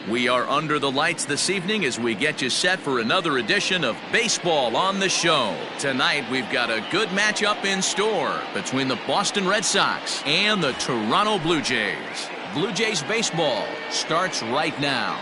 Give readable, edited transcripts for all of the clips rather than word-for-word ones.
We are under the lights this evening as we get you set for another edition of Baseball on the Show. Tonight we've got a good matchup in store between the Boston Red Sox and the Toronto Blue Jays. Blue Jays baseball starts right now.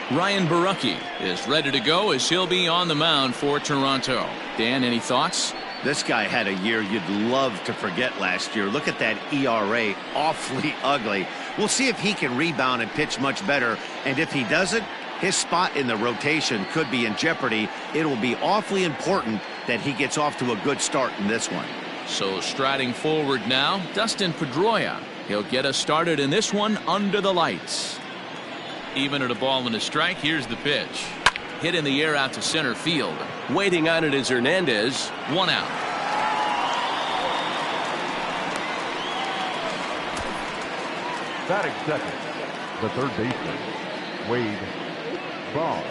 Ryan Borucki is ready to go as he'll be on the mound for Toronto. Dan, any thoughts? This guy had a year you'd love to forget last year. Look at that ERA, awfully ugly. We'll see if he can rebound and pitch much better. And if he doesn't, his spot in the rotation could be in jeopardy. It will be awfully important that he gets off to a good start in this one. So striding forward now, Dustin Pedroia. He'll get us started in this one under the lights. Even at a ball and a strike, here's the pitch. Hit in the air out to center field. Waiting on it is Hernandez. 1 out. Batting second, the third baseman, Wade Boggs.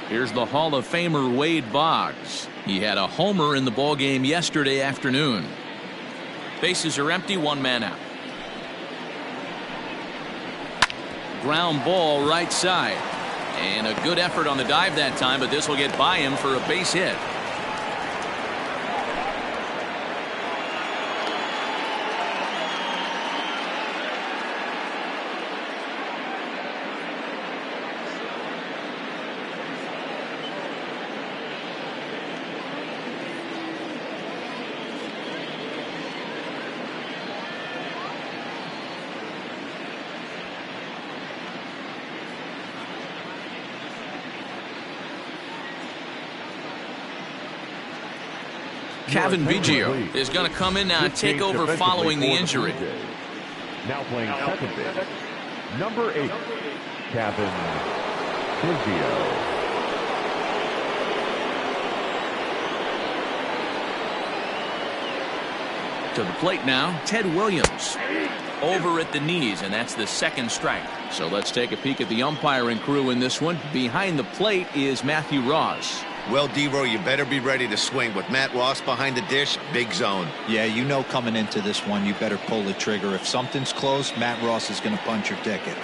Here's the Hall of Famer Wade Boggs. He had a homer in the ballgame yesterday afternoon. Bases are empty, 1 man out. Ground ball right side. And a good effort on the dive that time, but this will get by him for a base hit. Kevin Biggio is going to come in now and take over following the injury. Now playing second base, number 8, Kevin Biggio. To the plate now, Ted Williams. Over at the knees, and that's the second strike. So let's take a peek at the umpiring crew in this one. Behind the plate is Matthew Ross. Well, D-Row, you better be ready to swing. With Matt Ross behind the dish, big zone. Yeah, you know coming into this one, you better pull the trigger. If something's close, Matt Ross is going to punch your ticket.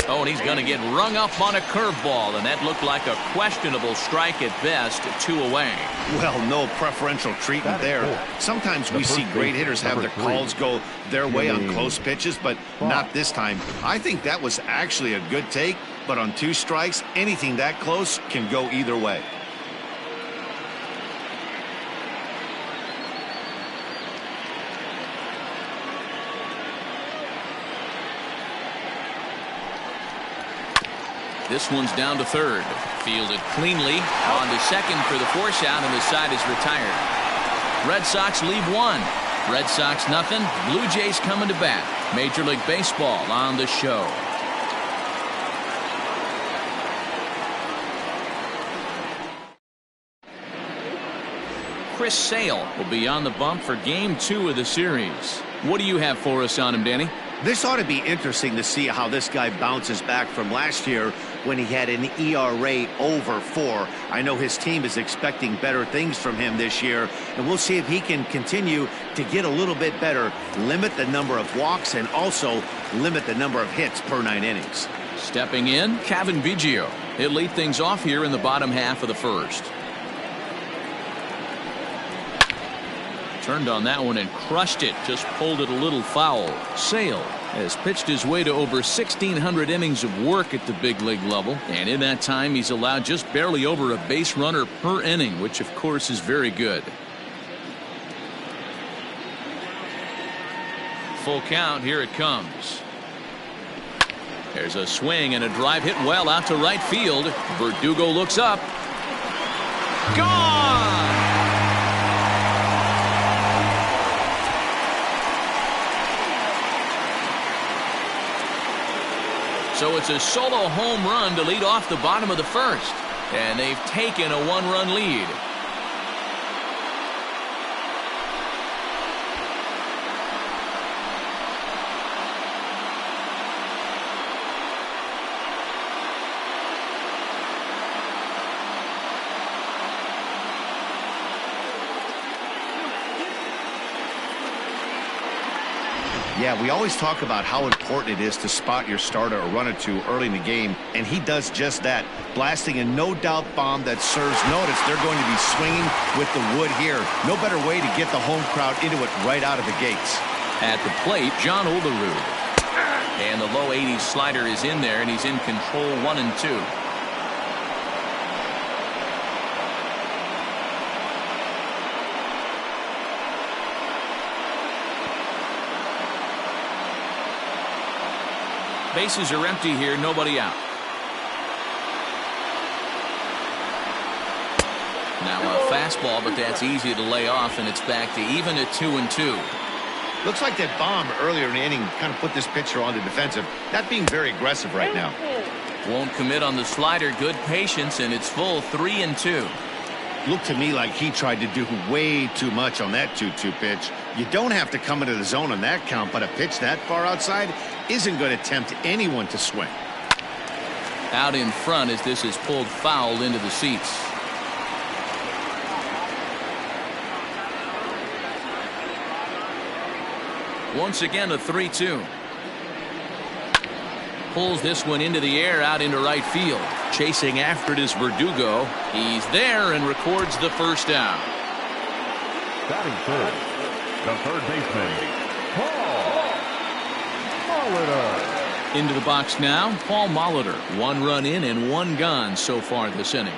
Oh, and he's going to get rung up on a curveball, and that looked like a questionable strike at best. 2 away. Well, no preferential treatment there. Sometimes we see great hitters have their calls go their way on close pitches, but not this time. I think that was actually a good take, but on 2 strikes, anything that close can go either way. This one's down to third. Fielded cleanly on to second for the force out, and the side is retired. Red Sox leave 1. Red Sox nothing. Blue Jays coming to bat. Major League Baseball on the show. Chris Sale will be on the bump for Game 2 of the series. What do you have for us on him, Danny? This ought to be interesting to see how this guy bounces back from last year when he had an ERA over 4. I know his team is expecting better things from him this year, and we'll see if he can continue to get a little bit better, limit the number of walks, and also limit the number of hits per 9 innings. Stepping in, Kevin Biggio. He'll lead things off here in the bottom half of the first. Turned on that one and crushed it. Just pulled it a little foul. Sale has pitched his way to over 1,600 innings of work at the big league level. And in that time, he's allowed just barely over a base runner per inning, which, of course, is very good. Full count. Here it comes. There's a swing and a drive hit well out to right field. Verdugo looks up. Gone! So it's a solo home run to lead off the bottom of the first. And they've taken a 1-run lead. Yeah, we always talk about how important it is to spot your starter or run or two early in the game, and he does just that, blasting a no-doubt bomb that serves notice. They're going to be swinging with the wood here. No better way to get the home crowd into it right out of the gates. At the plate, John Olerud. And the low 80s slider is in there, and he's in control 1-2. Bases are empty here, nobody out. Now a fastball, but that's easy to lay off, and it's back to even at 2-2. Looks like that bomb earlier in the inning kind of put this pitcher on the defensive. Not being very aggressive right now. Won't commit on the slider. Good patience, and it's full 3-2. Looked to me like he tried to do way too much on that 2-2 pitch. You don't have to come into the zone on that count, but a pitch that far outside isn't going to tempt anyone to swing. Out in front as this is pulled foul into the seats. Once again a 3-2. Pulls this one into the air out into right field. Chasing after it is Verdugo. He's there and records the first down. Batting third, the third baseman, Paul Molitor. Into the box now, Paul Molitor. 1 run in and 1 gone so far this inning.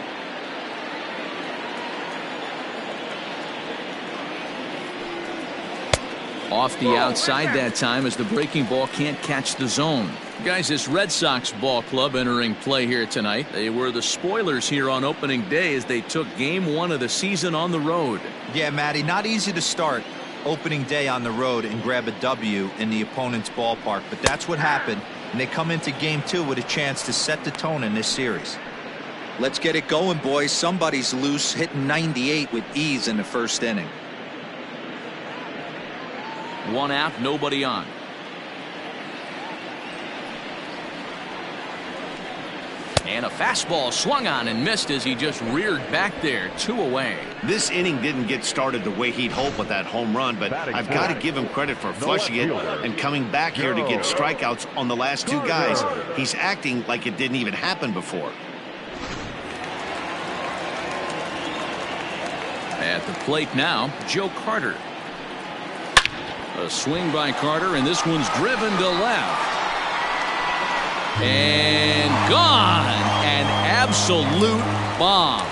Off the outside that time as the breaking ball can't catch the zone. Guys, this Red Sox ball club entering play here tonight. They were the spoilers here on opening day as they took game 1 of the season on the road. Yeah, Matty, not easy to start opening day on the road and grab a W in the opponent's ballpark, but that's what happened, and they come into game 2 with a chance to set the tone in this series. Let's get it going, boys. Somebody's loose, hitting 98 with ease in the first inning. 1 out, nobody on. And a fastball swung on and missed as he just reared back there. 2 away. This inning didn't get started the way he'd hoped with that home run, but I've got to give him credit for flushing it and coming back here to get strikeouts on the last 2 guys. He's acting like it didn't even happen before. At the plate now, Joe Carter. A swing by Carter, and this one's driven to left. And gone. An absolute bomb.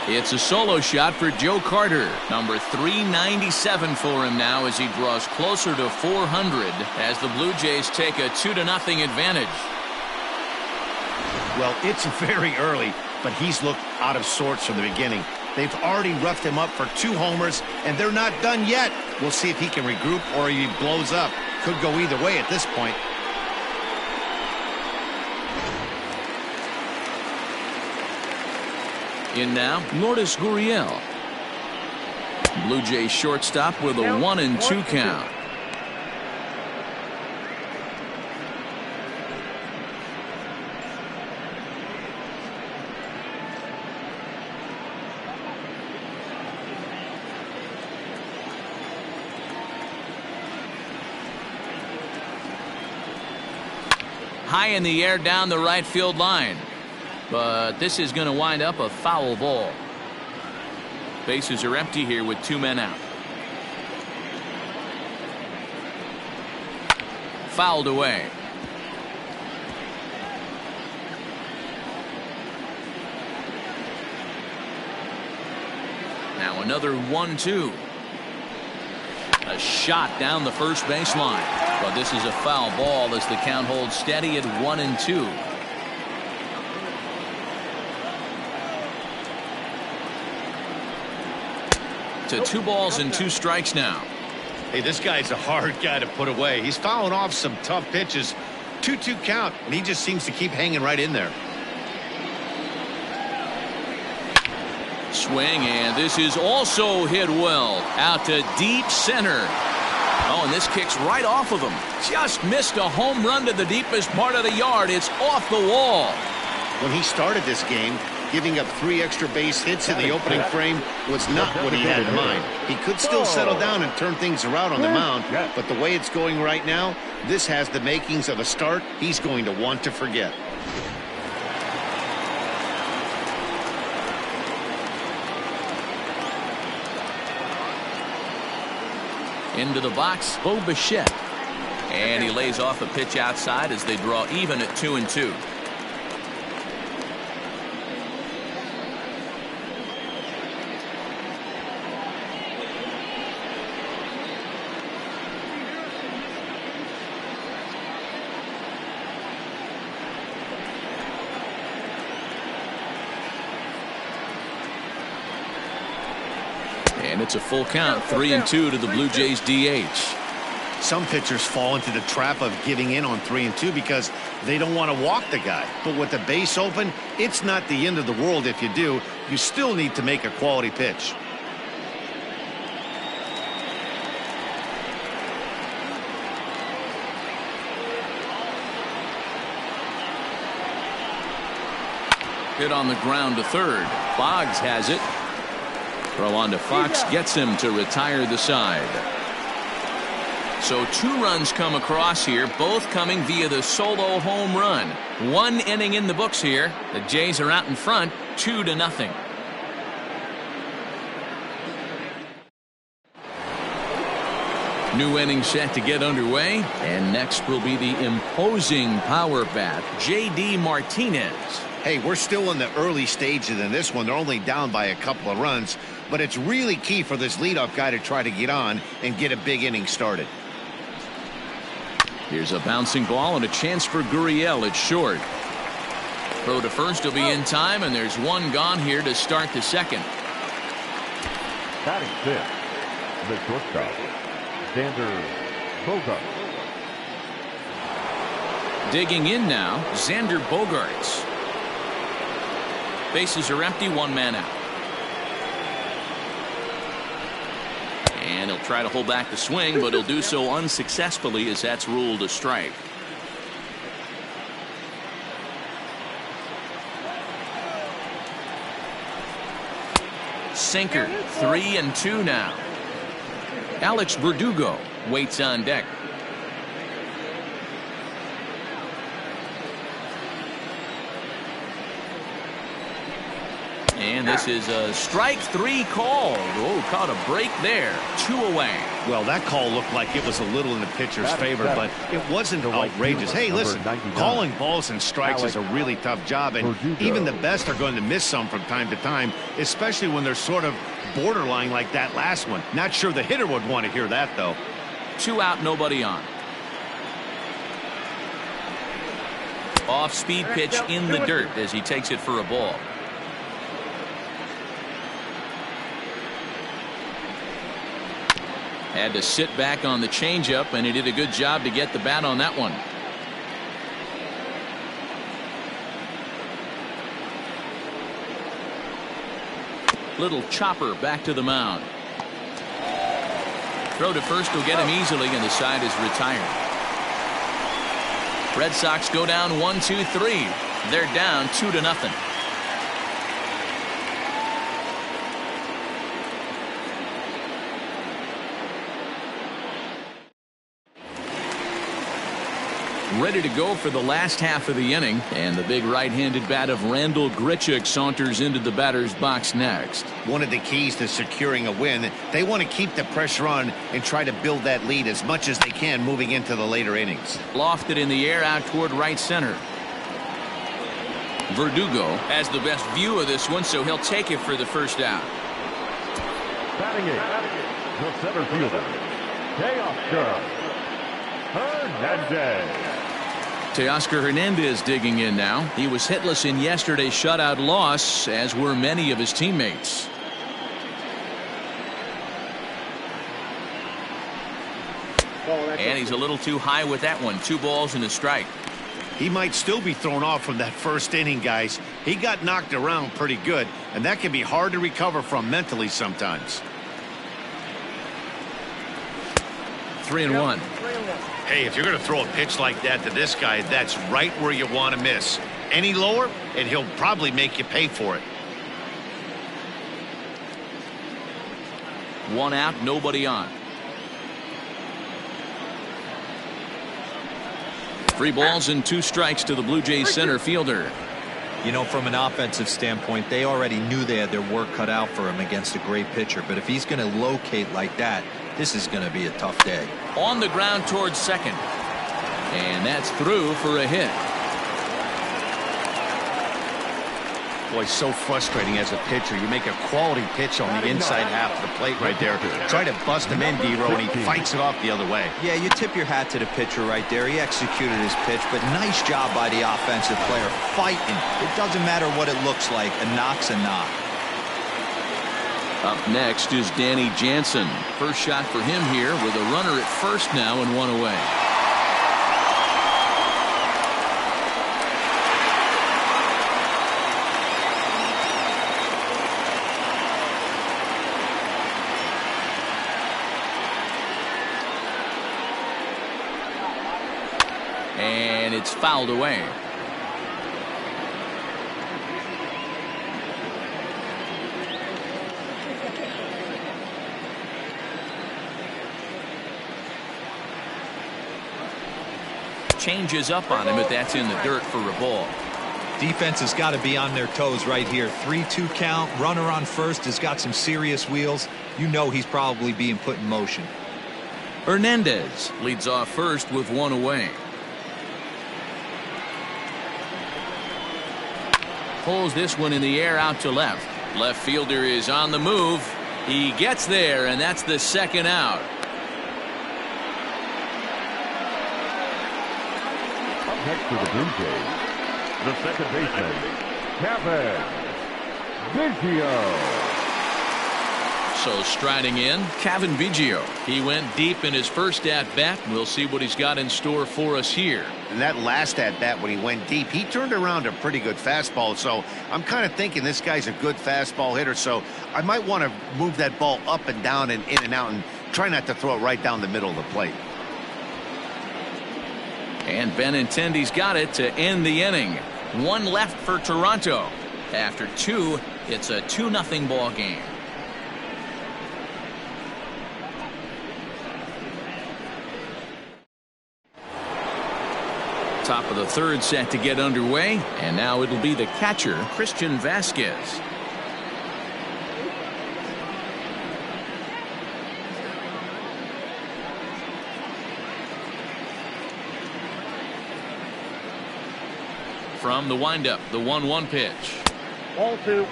It's a solo shot for Joe Carter. Number 397 for him now as he draws closer to 400 as the Blue Jays take a 2-0 advantage. Well, it's very early, but he's looked out of sorts from the beginning. They've already roughed him up for 2 homers, and they're not done yet. We'll see if he can regroup or he blows up. Could go either way at this point. In now, Lourdes Gurriel. Blue Jays shortstop with a 1-2 count. High in the air down the right field line. But this is going to wind up a foul ball. Bases are empty here with 2 men out. Fouled away. Now another 1-2. A shot down the first baseline. But this is a foul ball as the count holds steady at 1-2. To 2 balls and 2 strikes now. Hey, this guy's a hard guy to put away. He's fouling off some tough pitches. 2-2 count, and he just seems to keep hanging right in there. Swing, and this is also hit well. Out to deep center. Oh, and this kicks right off of him. Just missed a home run to the deepest part of the yard. It's off the wall. When he started this game, Giving up 3 extra base hits in the opening frame was not what he had in mind. He could still settle down and turn things around on the mound, but the way it's going right now, this has the makings of a start he's going to want to forget. Into the box, Bo Bichette. And he lays off a pitch outside as they draw even at 2-2. And it's a full count, 3-2 to the Blue Jays DH. Some pitchers fall into the trap of giving in on 3-2 because they don't want to walk the guy. But with the base open, it's not the end of the world if you do. You still need to make a quality pitch. Hit on the ground to third. Boggs has it. Throw on to Fox gets him to retire the side. So 2 runs come across here, both coming via the solo home run. 1 inning in the books here. The Jays are out in front, 2-0. New inning set to get underway, and next will be the imposing power bat, J.D. Martinez. Hey, we're still in the early stages in this one. They're only down by a couple of runs, but it's really key for this leadoff guy to try to get on and get a big inning started. Here's a bouncing ball and a chance for Gurriel at short. Throw to first will be in time, and there's 1 gone here to start the second. Batting 5th, the shortstop, Xander Bogaerts. Digging in now, Xander Bogaerts. Bases are empty, 1 man out. And he'll try to hold back the swing, but he'll do so unsuccessfully as that's ruled a strike. Sinker, 3-2 now. Alex Verdugo waits on deck. And this is a strike 3 call. Oh, caught a break there. 2 away. Well, that call looked like it was a little in the pitcher's favor, but it wasn't outrageous. Hey, listen, calling balls and strikes is a really tough job, and even the best are going to miss some from time to time, especially when they're sort of borderline like that last one. Not sure the hitter would want to hear that, though. 2 out, nobody on. Off-speed pitch in the dirt as he takes it for a ball. Had to sit back on the changeup, and he did a good job to get the bat on that one. Little chopper back to the mound. Throw to first will get him easily, and the side is retired. Red Sox go down 1-2-3. They're down 2-0. Ready to go for the last half of the inning, and the big right-handed bat of Randal Grichuk saunters into the batter's box next. One of the keys to securing a win, they want to keep the pressure on and try to build that lead as much as they can moving into the later innings. Lofted in the air out toward right center. Verdugo has the best view of this one, so he'll take it for the first out. Batting 8, the center fielder, Teoscar Hernandez. Teoscar Hernandez digging in now. He was hitless in yesterday's shutout loss, as were many of his teammates. And he's a little too high with that one. 2 balls and a strike. He might still be thrown off from that first inning, guys. He got knocked around pretty good, and that can be hard to recover from mentally sometimes. 3-1. Hey, if you're going to throw a pitch like that to this guy, that's right where you want to miss. any lower, and he'll probably make you pay for it. One out, nobody on. 3 balls and 2 strikes to the Blue Jays center fielder. You know, from an offensive standpoint, they already knew they had their work cut out for him against a great pitcher. But if he's going to locate like that, this is going to be a tough day. On the ground towards second. And that's through for a hit. Boy, so frustrating as a pitcher. You make a quality pitch on the inside half of the plate right there. Try to bust him in, D-Row, and he fights it off the other way. Yeah, you tip your hat to the pitcher right there. He executed his pitch, but nice job by the offensive player fighting. It doesn't matter what it looks like. A knock's a knock. Up next is Danny Jansen. First shot for him here with a runner at first now and 1 away. And it's fouled away. Changes up on him, but that's in the dirt for a ball. Defense has got to be on their toes right here. 3-2 count. Runner on first has got some serious wheels. You know he's probably being put in motion. Hernandez leads off first with 1 away. Pulls this one in the air out to left. Left fielder is on the move. He gets there, and that's the second out. Up next for the Blue Jays, the second baseman, Kevin Biggio. So striding in, Kevin Biggio. He went deep in his first at-bat. We'll see what he's got in store for us here. And that last at-bat when he went deep, he turned around a pretty good fastball. So I'm kind of thinking this guy's a good fastball hitter. So I might want to move that ball up and down and in and out and try not to throw it right down the middle of the plate. And Benintendi's got it to end the inning. 1 left for Toronto. After 2, it's a 2-0 ball game. Top of the third set to get underway, and now it'll be the catcher, Christian Vasquez. From the windup, the 1-1 pitch. Ball 2.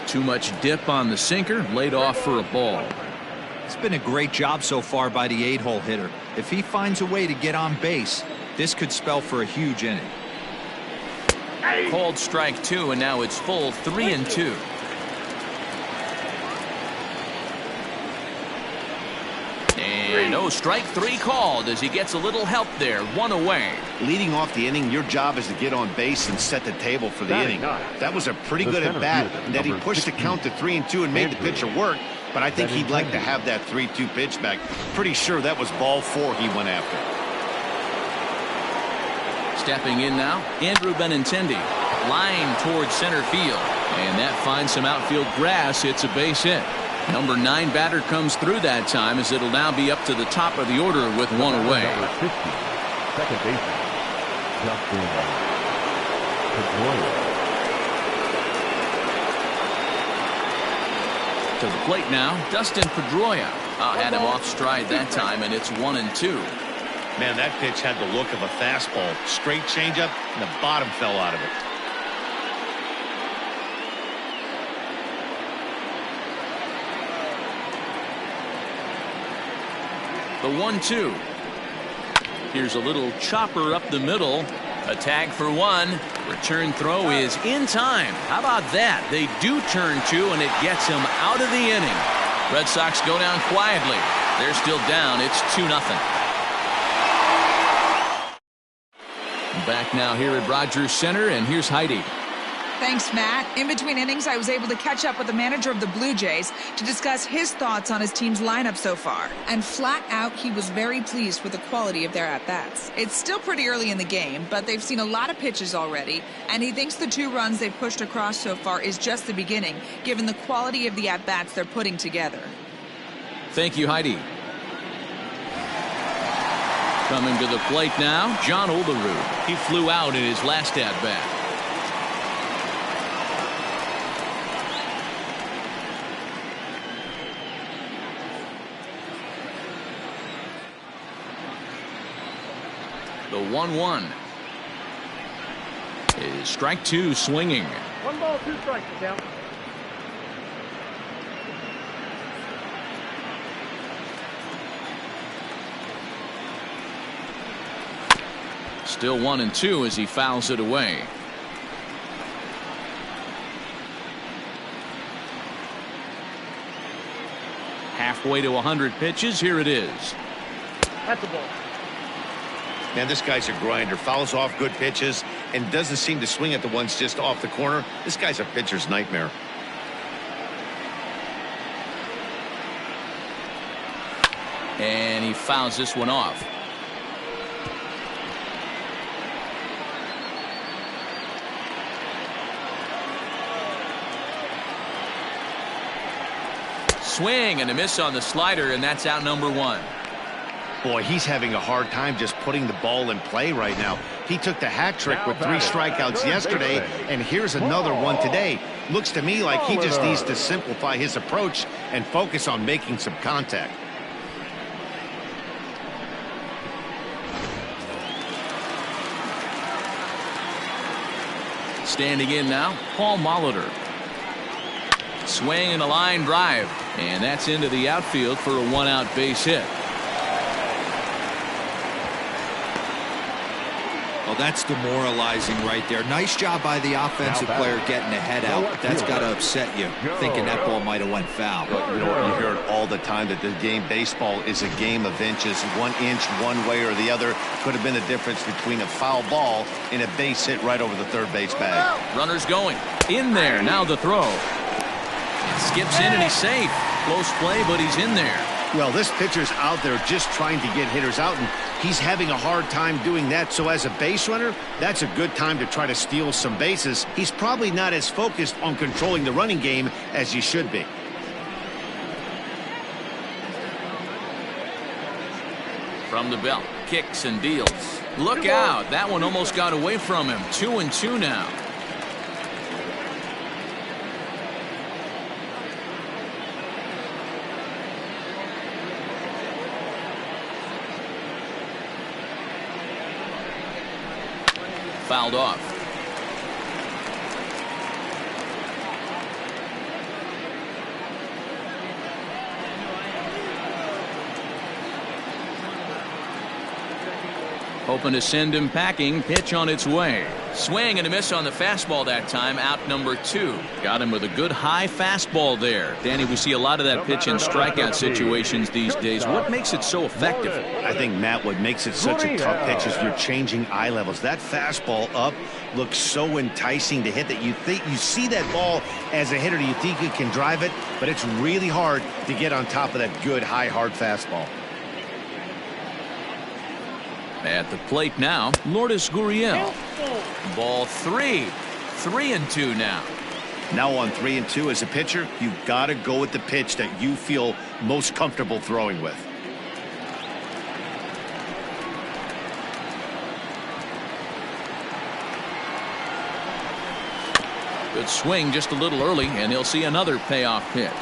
Too much dip on the sinker, laid off for a ball. It's been a great job so far by the 8-hole hitter. If he finds a way to get on base, this could spell for a huge inning. Called strike 2, and now it's full 3-2. And no, strike 3 called as he gets a little help there. 1 away. Leading off the inning, your job is to get on base and set the table for the inning. That was a pretty good at bat, and that he pushed the count to 3-2 and made the pitcher work. But I think he'd like to have that 3-2 pitch back. Pretty sure that was ball 4 he went after. Stepping in now, Andrew Benintendi. Line towards center field. And that finds some outfield grass. It's a base hit. Number 9 batter comes through that time as it'll now be up to the top of the order with 1 away. Number 50, second baseman, Justin Pedroia. To the plate now, Dustin Pedroia. Had him off stride that time, and it's 1-2. Man, that pitch had the look of a fastball. Straight changeup, and the bottom fell out of it. The 1-2. Here's a little chopper up the middle. A tag for 1. Return throw is in time. How about that? They do turn 2, and it gets him out of the inning. Red Sox go down quietly. They're still down. It's 2-0. Back now here at Rogers Center, and here's Heidi. Thanks, Matt. In between innings, I was able to catch up with the manager of the Blue Jays to discuss his thoughts on his team's lineup so far. And flat out, he was very pleased with the quality of their at-bats. It's still pretty early in the game, but they've seen a lot of pitches already, and he thinks the 2 runs they've pushed across so far is just the beginning, given the quality of the at-bats they're putting together. Thank you, Heidi. Coming to the plate now, John Olerud. He flew out in his last at-bat. The 1-1 is strike 2 swinging. 1 ball, 2 strikes, count. Still 1-2 as he fouls it away. Halfway to 100 pitches. Here it is. That's a ball. Man, this guy's a grinder. Fouls off good pitches and doesn't seem to swing at the ones just off the corner. This guy's a pitcher's nightmare. And he fouls this one off. Swing and a miss on the slider, and that's out number 1. Boy, he's having a hard time just putting the ball in play right now. He took the hat trick with 3 strikeouts yesterday, and here's another one today. Looks to me like he just needs to simplify his approach and focus on making some contact. Standing in now, Paul Molitor. Swing and a line drive, and that's into the outfield for a 1-out base hit. Well, that's demoralizing right there. Nice job by the offensive player getting the head out. That's got to upset you, thinking that ball might have went foul. You know what? You hear it all the time that the game baseball is a game of inches. 1 inch one way or the other could have been the difference between a foul ball and a base hit right over the third base bag. Runners going. In there. Now the throw. It skips in and he's safe. Close play, but he's in there. Well, this pitcher's out there just trying to get hitters out, and he's having a hard time doing that. So as a base runner, that's a good time to try to steal some bases. He's probably not as focused on controlling the running game as he should be. From the belt, kicks and deals. Look out. That one almost got away from him. 2-2 now. Fouled off. Hoping to send him packing. Pitch on its way. Swing and a miss on the fastball that time. Out number 2. Got him with a good high fastball there. Danny, we see a lot of that pitch in strikeout situations these days. What makes it so effective? I think, Matt, what makes it such a tough pitch is you're changing eye levels. That fastball up looks so enticing to hit that you see that ball as a hitter. You think you can drive it, but it's really hard to get on top of that good high hard fastball. At the plate now, Lourdes Gurriel. Ball 3. 3-2 now. Now on 3-2 as a pitcher, you've got to go with the pitch that you feel most comfortable throwing with. Good swing just a little early, and he'll see another payoff pitch.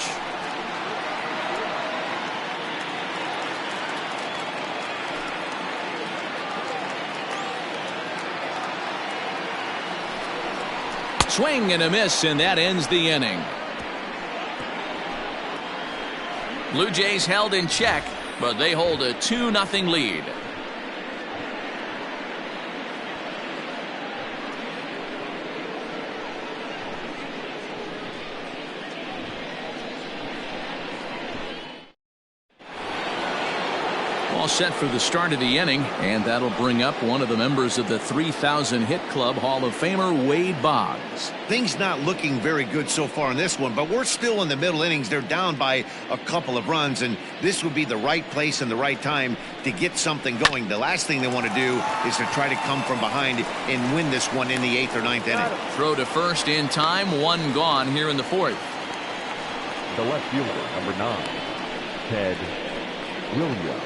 Swing and a miss, and that ends the inning. Blue Jays held in check, but they hold a 2-0 lead. all set for the start of the inning, and that'll bring up one of the members of the 3,000 hit club, Hall of Famer Wade Boggs. Things not looking very good so far in this one, but we're still in the middle innings. They're down by a couple of runs, and this would be the right place and the right time to get something going. The last thing they want to do is to try to come from behind and win this one in the 8th or 9th inning. Throw to first in time, one gone here in the 4th. The left fielder, number 9, Ted Williams.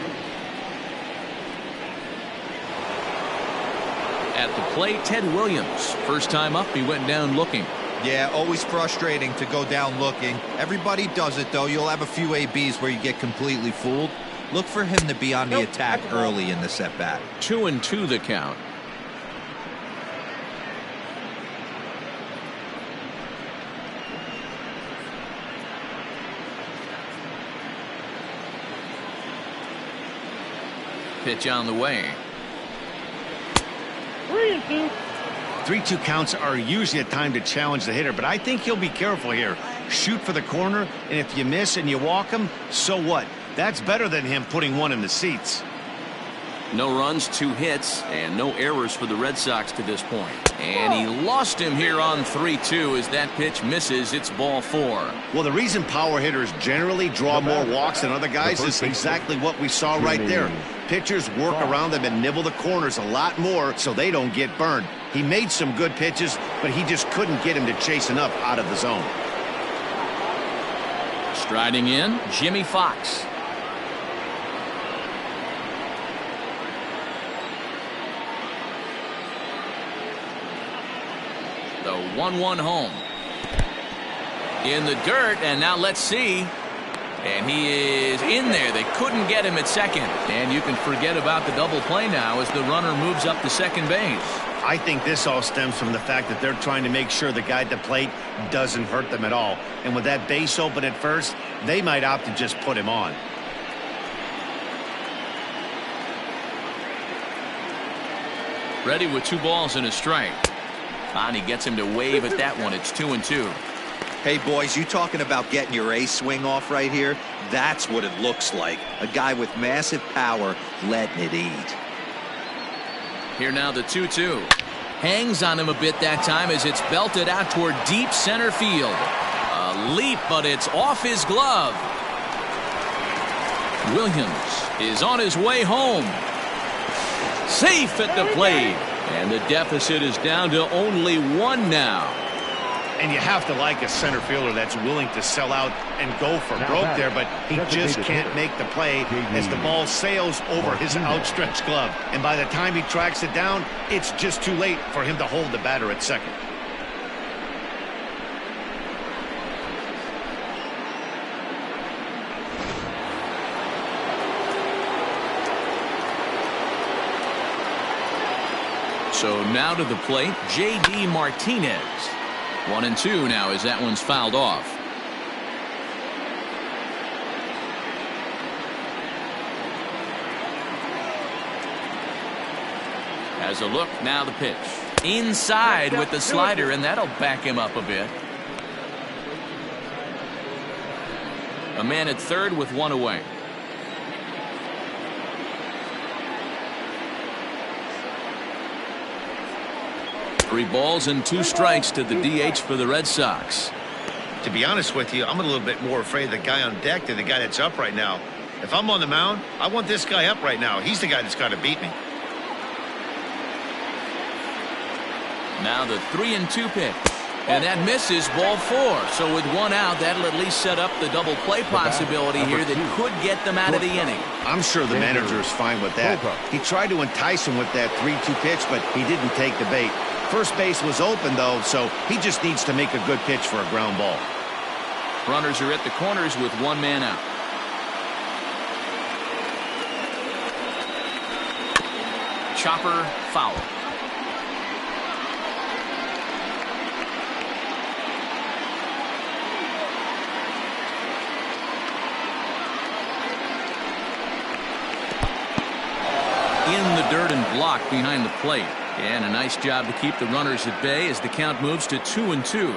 At the plate, Ted Williams. First time up, he went down looking. Yeah, always frustrating to go down looking. Everybody does it, though. You'll have a few ABs where you get completely fooled. Look for him to be on the attack early in the set-bat. 2-2 the count. Pitch on the way. 3-2. 3-2 counts are usually a time to challenge the hitter, but I think he'll be careful here. Shoot for the corner, and if you miss and you walk him, so what? That's better than him putting one in the seats. No runs, 2 hits, and no errors for the Red Sox to this point. And he lost him here on 3-2 as that pitch misses. It's ball 4. Well, the reason power hitters generally draw more walks than other guys is exactly what we saw right there. Pitchers work around them and nibble the corners a lot more so they don't get burned. He made some good pitches, but he just couldn't get him to chase enough out of the zone. Striding in, Jimmy Fox. The 1-1 home. In the dirt, and now let's see. And he is in there. They couldn't get him at second. And you can forget about the double play now as the runner moves up to second base. I think this all stems from the fact that they're trying to make sure the guy at the plate doesn't hurt them at all. And with that base open at first, they might opt to just put him on. Ready with 2 balls and a strike. And he gets him to wave at that one. It's 2-2. Hey, boys, you talking about getting your A swing off right here? That's what it looks like. A guy with massive power letting it eat. Here now the 2-2. Hangs on him a bit that time as it's belted out toward deep center field. A leap, but it's off his glove. Williams is on his way home. Safe at the plate. And the deficit is down to only 1 now. And you have to like a center fielder that's willing to sell out and go for broke there, but he just can't make the play as the ball sails over his outstretched glove. And by the time he tracks it down, it's just too late for him to hold the batter at second. So now to the plate, J.D. Martinez. 1-2 now as that one's fouled off. Has a look, now the pitch. Inside with the slider, and that'll back him up a bit. A man at third with 1 away. Three balls and 2 strikes to the DH for the Red Sox. To be honest with you, I'm a little bit more afraid of the guy on deck than the guy that's up right now. If I'm on the mound, I want this guy up right now. He's the guy that's got to beat me. Now the 3-2 pitch. And that misses, ball 4. So with 1 out, that'll at least set up the double play possibility here that could get them out of the inning. I'm sure the manager is fine with that. He tried to entice him with that 3-2 pitch, but he didn't take the bait. First base was open, though, so he just needs to make a good pitch for a ground ball. Runners are at the corners with 1 man out. Chopper foul. In the dirt and blocked behind the plate. And a nice job to keep the runners at bay as the count moves to 2-2.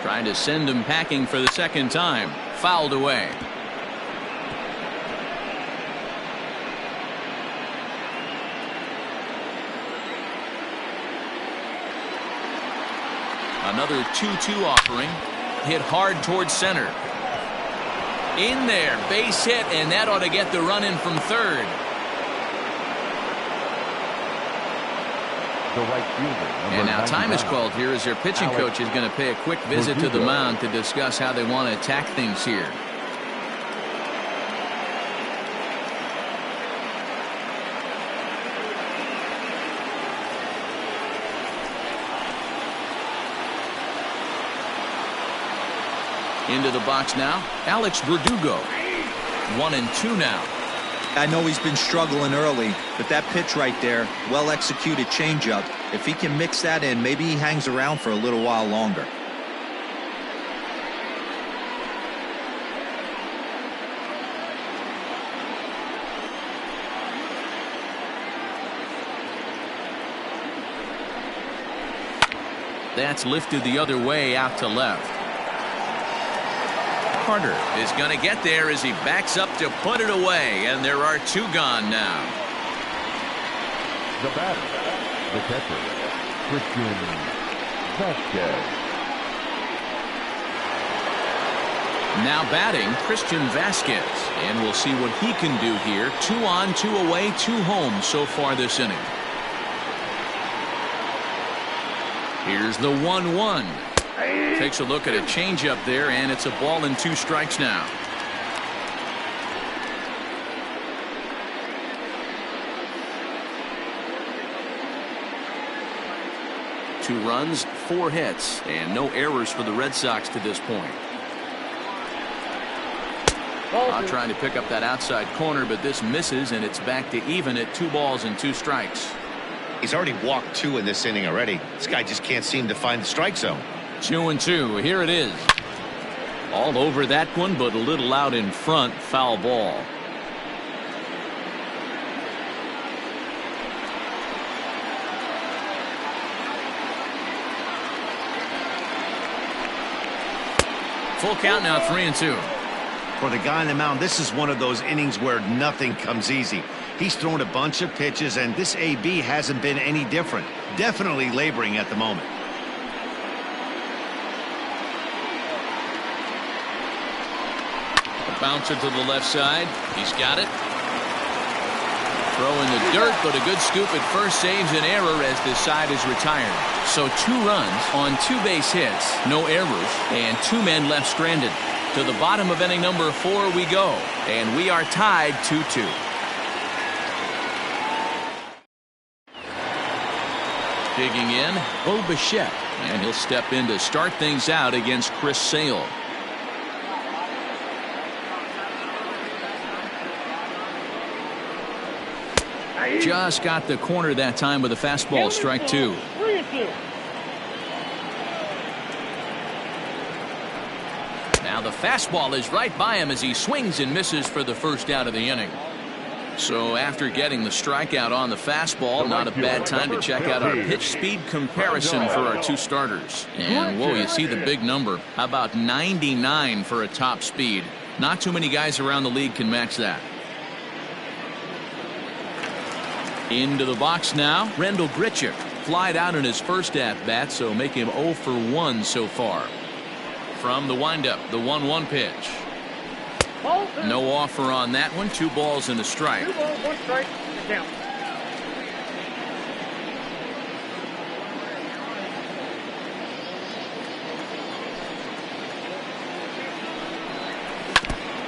Trying to send him packing for the second time. Fouled away. Another 2-2 offering. Hit hard towards center. In there. Base hit, and that ought to get the run in from third. The right fielder. And now time is 99. called here as their pitching coach is going to pay a quick visit to the mound to discuss how they want to attack things here. Into the box now, Alex Verdugo. 1-2 now. I know he's been struggling early, but that pitch right there, well-executed changeup, if he can mix that in, maybe he hangs around for a little while longer. That's lifted the other way out to left. Carter is going to get there as he backs up to put it away, and there are two gone now. The batter, the catcher, Christian Vasquez. Now batting, Christian Vasquez, and we'll see what he can do here. 2 on, 2 away, 2 home so far this inning. Here's the 1-1. Takes a look at a changeup there, and it's a ball and 2 strikes now. Two runs, 4 hits, and no errors for the Red Sox to this point. Trying to pick up that outside corner, but this misses, and it's back to even at 2 balls and 2 strikes. He's already walked 2 in this inning already. This guy just can't seem to find the strike zone. 2-2. Here it is. All over that one, but a little out in front. Foul ball. Full count now, 3-2. For the guy on the mound, this is one of those innings where nothing comes easy. He's thrown a bunch of pitches, and this AB hasn't been any different. Definitely laboring at the moment. Bouncer to the left side. He's got it. Throw in the dirt, but a good scoop at first saves an error as this side is retired. So 2 runs on 2 base hits, no errors, and 2 men left stranded. To the bottom of inning number 4 we go, and we are tied 2-2. Digging in, Bo Bichette, and he'll step in to start things out against Chris Sale. Just got the corner that time with a fastball, strike 2. 3-2. Now the fastball is right by him as he swings and misses for the first out of the inning. So after getting the strikeout on the fastball, not a bad time to check out our pitch speed comparison for our 2 starters. And whoa, you see the big number. How about 99 for a top speed? Not too many guys around the league can match that. Into the box now, Rendell Grichuk. Flied out in his first at-bat, so make him 0 for 1 so far. From the windup, the 1-1 pitch. No offer on that one. 2 balls and a strike. 2 balls, 1 strike, and count.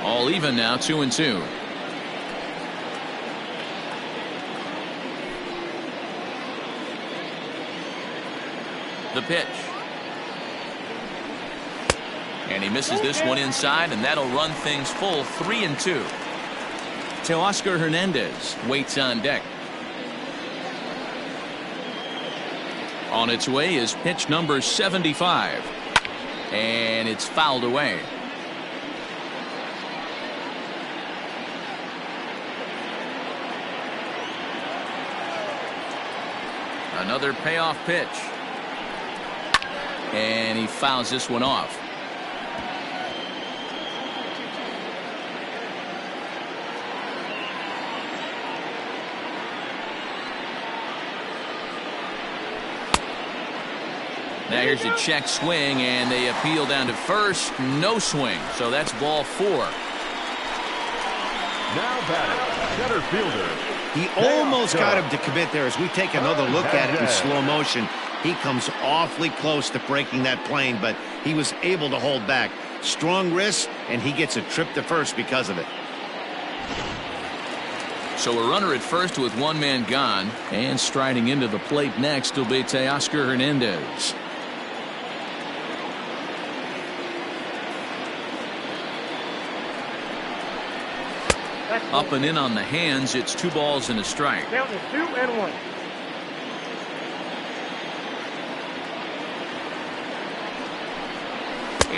All even now, 2-2. The pitch. And he misses this one inside, and that'll run things full 3-2. Teoscar Hernandez waits on deck. On its way is pitch number 75. And it's fouled away. Another payoff pitch. And he fouls this one off. Now here's a check swing, and they appeal down to first. No swing, so that's ball 4. Now batting, center fielder. He almost got him to commit there. As we take another look at it in slow motion, he comes awfully close to breaking that plane, but he was able to hold back. Strong wrist, and he gets a trip to first because of it. So a runner at first with one man gone, and striding into the plate next will be Teoscar Hernandez. Up and in on the hands. It's 2 balls and a strike. Count is 2 and 1.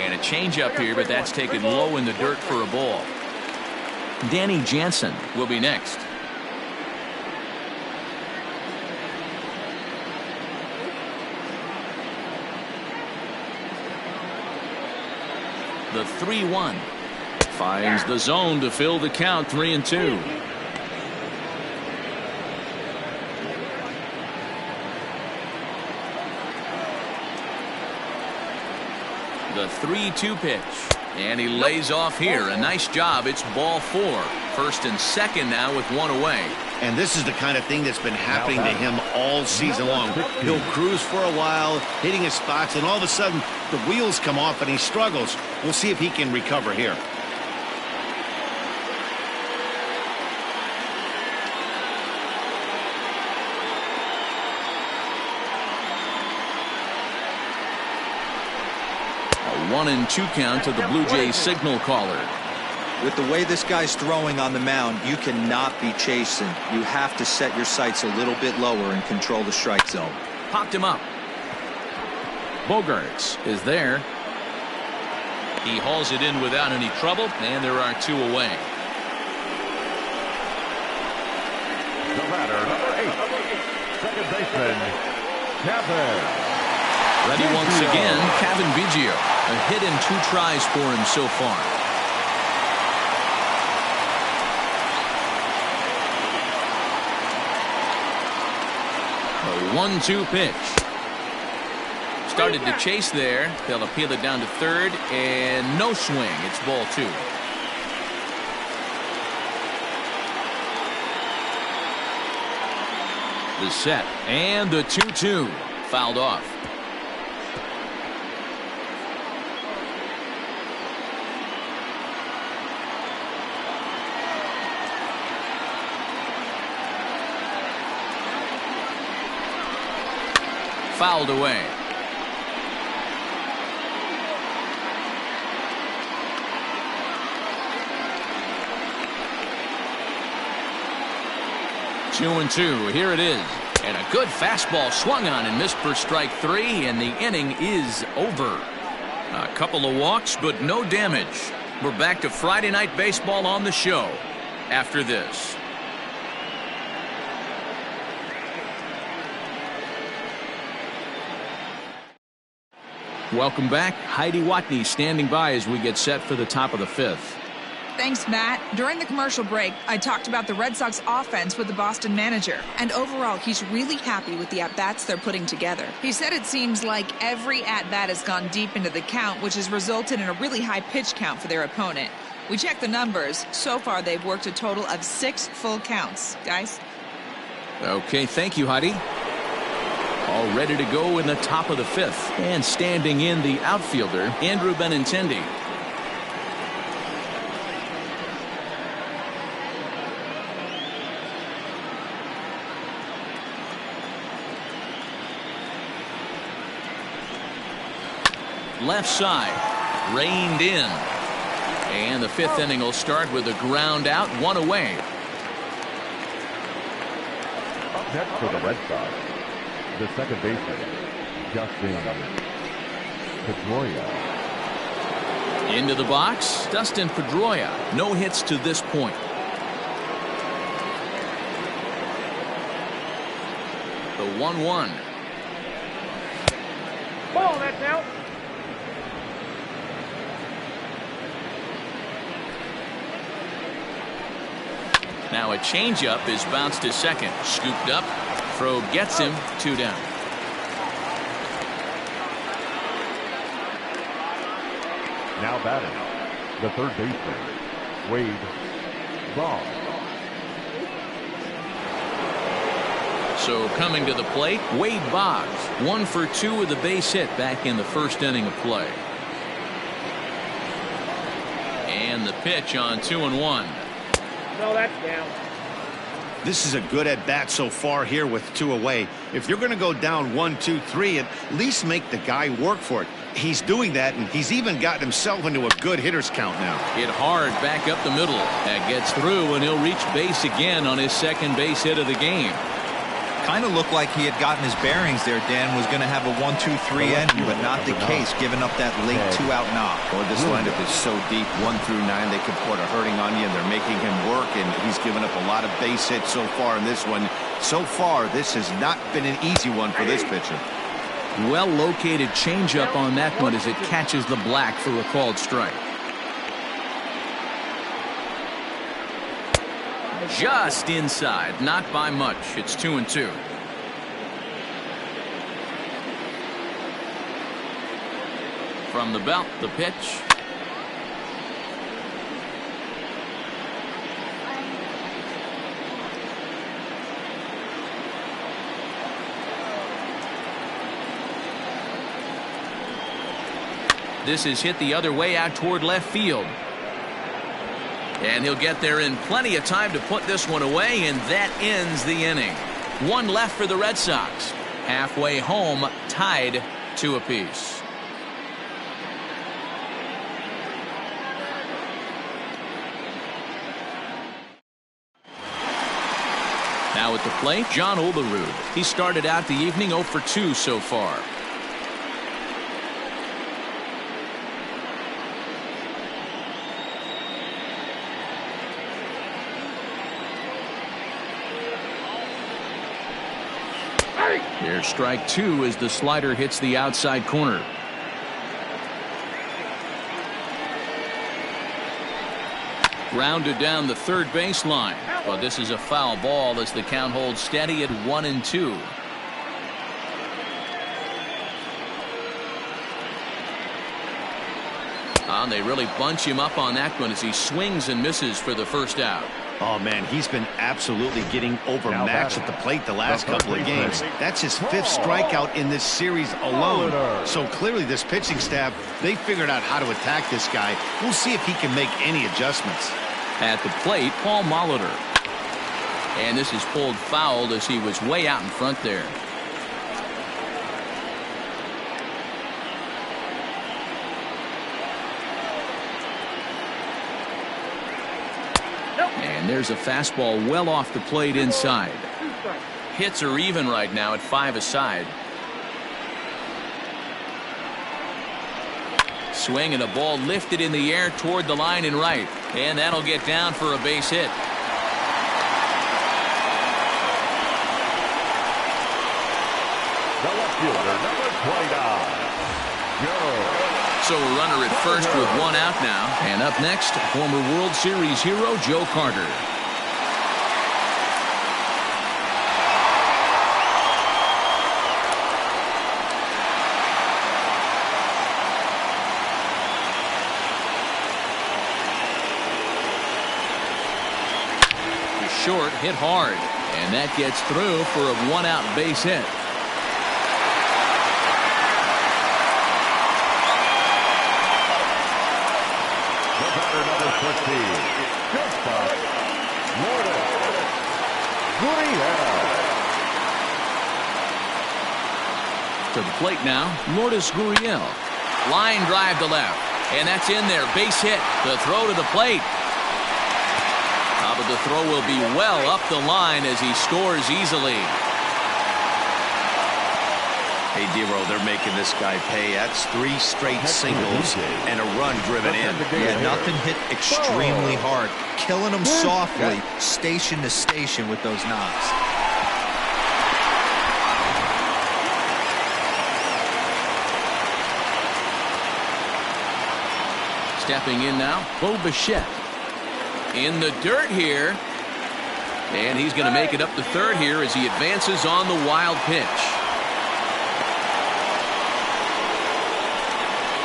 And a changeup here, but that's taken low in the dirt for a ball. Danny Jansen will be next. The 3-1. Finds the zone to fill the count. 3-2. The 3-2 pitch. And he lays off here. A nice job. It's ball 4. First and second now with 1 away. And this is the kind of thing that's been happening to him all season long. He'll cruise for a while, hitting his spots, and all of a sudden the wheels come off and he struggles. We'll see if he can recover here. A 1-2 count to the Blue Jays signal caller. With the way this guy's throwing on the mound, you cannot be chasing. You have to set your sights a little bit lower and control the strike zone. Popped him up. Bogarts is there. He hauls it in without any trouble, and there are 2 away. The batter, number 8, second baseman, Kevin. Ready once again, Kevin Biggio. A hit in 2 tries for him so far. A 1-2 pitch. Started to chase there. They'll appeal it down to third, and no swing. It's ball 2. The set, and the 2-2. Fouled off. Fouled away. Two and 2. Here it is. And a good fastball swung on and missed for strike 3, and the inning is over. A couple of walks, but no damage. We're back to Friday Night Baseball on the show after this. Welcome back. Heidi Watney standing by as we get set for the top of the 5th. Thanks, Matt. During the commercial break, I talked about the Red Sox offense with the Boston manager. And overall, he's really happy with the at-bats they're putting together. He said it seems like every at-bat has gone deep into the count, which has resulted in a really high pitch count for their opponent. We checked the numbers. So far, they've worked a total of 6 full counts. Guys? Okay, thank you, Heidi. All ready to go in the top of the 5th. And standing in the outfielder, Andrew Benintendi. Left side, reined in. And the 5th inning will start with a ground out, 1 away. Up next for the Red Sox, the second baseman, Dustin Pedroia. Into the box, Dustin Pedroia. No hits to this point. The 1-1. Ball, that's out. Now a changeup is bounced to second. Scooped up. Throw gets him. 2 down. Now batting, the third baseman, Wade Boggs. So coming to the plate, Wade Boggs. 1 for 2 with a base hit back in the first inning of play. And the pitch on 2-1. No, that's down. This is a good at bat so far here with 2 away. If you're going to go down 1, 2, 3, at least make the guy work for it. He's doing that, and he's even gotten himself into a good hitter's count now. Hit hard back up the middle. That gets through, and he'll reach base again on his second base hit of the game. Kind of looked like he had gotten his bearings there. Dan was going to have a 1-2-3 ending, but not the case, giving up that late 2-out knock. Boy, this lineup is so deep, 1 through 9. They could put a hurting on you, and they're making him work, and he's given up a lot of base hits so far in this one. So far, this has not been an easy one for this pitcher. Well-located changeup on that one as it catches the black for a called strike. Just inside, not by much. It's 2-2. From the belt, the pitch. This is hit the other way out toward left field. And he'll get there in plenty of time to put this one away, and that ends the inning. 1 left for the Red Sox. Halfway home, tied 2 apiece. Now at the plate, John Olerud. He started out the evening 0 for 2 so far. Here's strike 2 as the slider hits the outside corner. Grounded down the third baseline, but this is a foul ball as the count holds steady at 1-2. They really bunch him up on that one as he swings and misses for the first out. Oh, man, he's been absolutely getting overmatched at the plate the last couple of games. That's his 5th strikeout in this series alone. So clearly this pitching staff, they figured out how to attack this guy. We'll see if he can make any adjustments. At the plate, Paul Molitor. And this is pulled foul as he was way out in front there. And there's a fastball well off the plate inside. Hits are even right now at 5 aside. Swing and a ball lifted in the air toward the line and right. And that'll get down for a base hit. The left fielder, number 29, Joe. So a runner at first with 1 out now. And up next, former World Series hero Joe Carter. To short, hit hard. And that gets through for a 1-out base hit. To the plate now, Lourdes Gurriel. Line drive to left. And that's in there. Base hit. The throw to the plate. But the throw will be well up the line as he scores easily. Hey, Dero, they're making this guy pay. That's 3 straight singles and a run driven in. Yeah, nothing hit extremely hard. Killing him softly, station to station with those knocks. Stepping in now, Bo Bichette. In the dirt here. And he's going to make it up to third here as he advances on the wild pitch.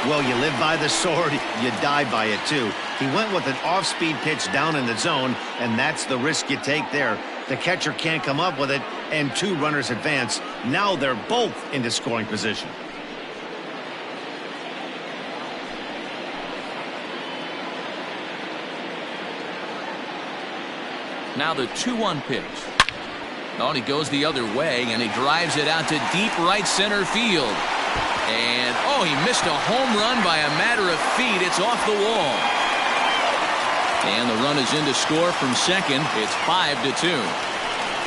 Well, you live by the sword, you die by it too. He went with an off-speed pitch down in the zone, and that's the risk you take there. The catcher can't come up with it, and 2 runners advance. Now they're both into scoring position. Now the 2-1 pitch. Oh, he goes the other way, and he drives it out to deep right center field. And, oh, he missed a home run by a matter of feet. It's off the wall. And the run is in to score from second. It's 5-2.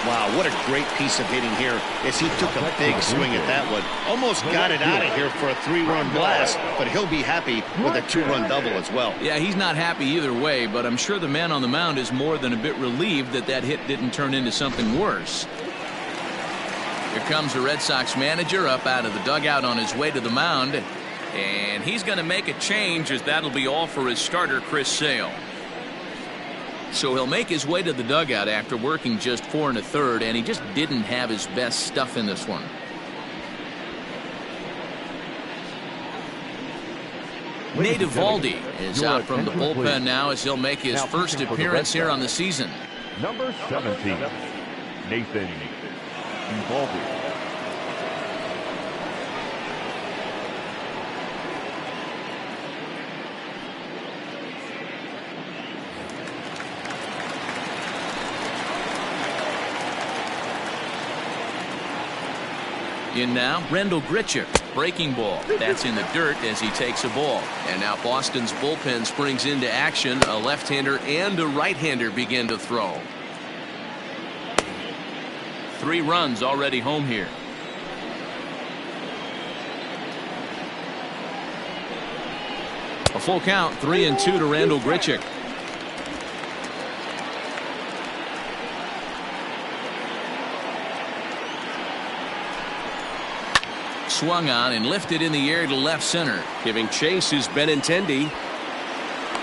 Wow, what a great piece of hitting here as he took a big swing at that one. Almost got it out of here for a 3-run blast, but he'll be happy with a 2-run double as well. Yeah, he's not happy either way, but I'm sure the man on the mound is more than a bit relieved that that hit didn't turn into something worse. Here comes the Red Sox manager up out of the dugout on his way to the mound, and he's going to make a change as that'll be all for his starter, Chris Sale. So he'll make his way to the dugout after working just 4 1/3, and he just didn't have his best stuff in this one. Nate Eovaldi is out from the bullpen now as he'll make his first appearance here on the season. Number 17, Nathan Eovaldi. In now, Rendell Grichuk. Breaking ball. That's in the dirt as he takes a ball. And now Boston's bullpen springs into action. A left-hander and a right-hander begin to throw. 3 runs already home here. A full count, 3-2 to Rendell Grichuk. Swung on and lifted in the air to left center. Giving chase is Benintendi.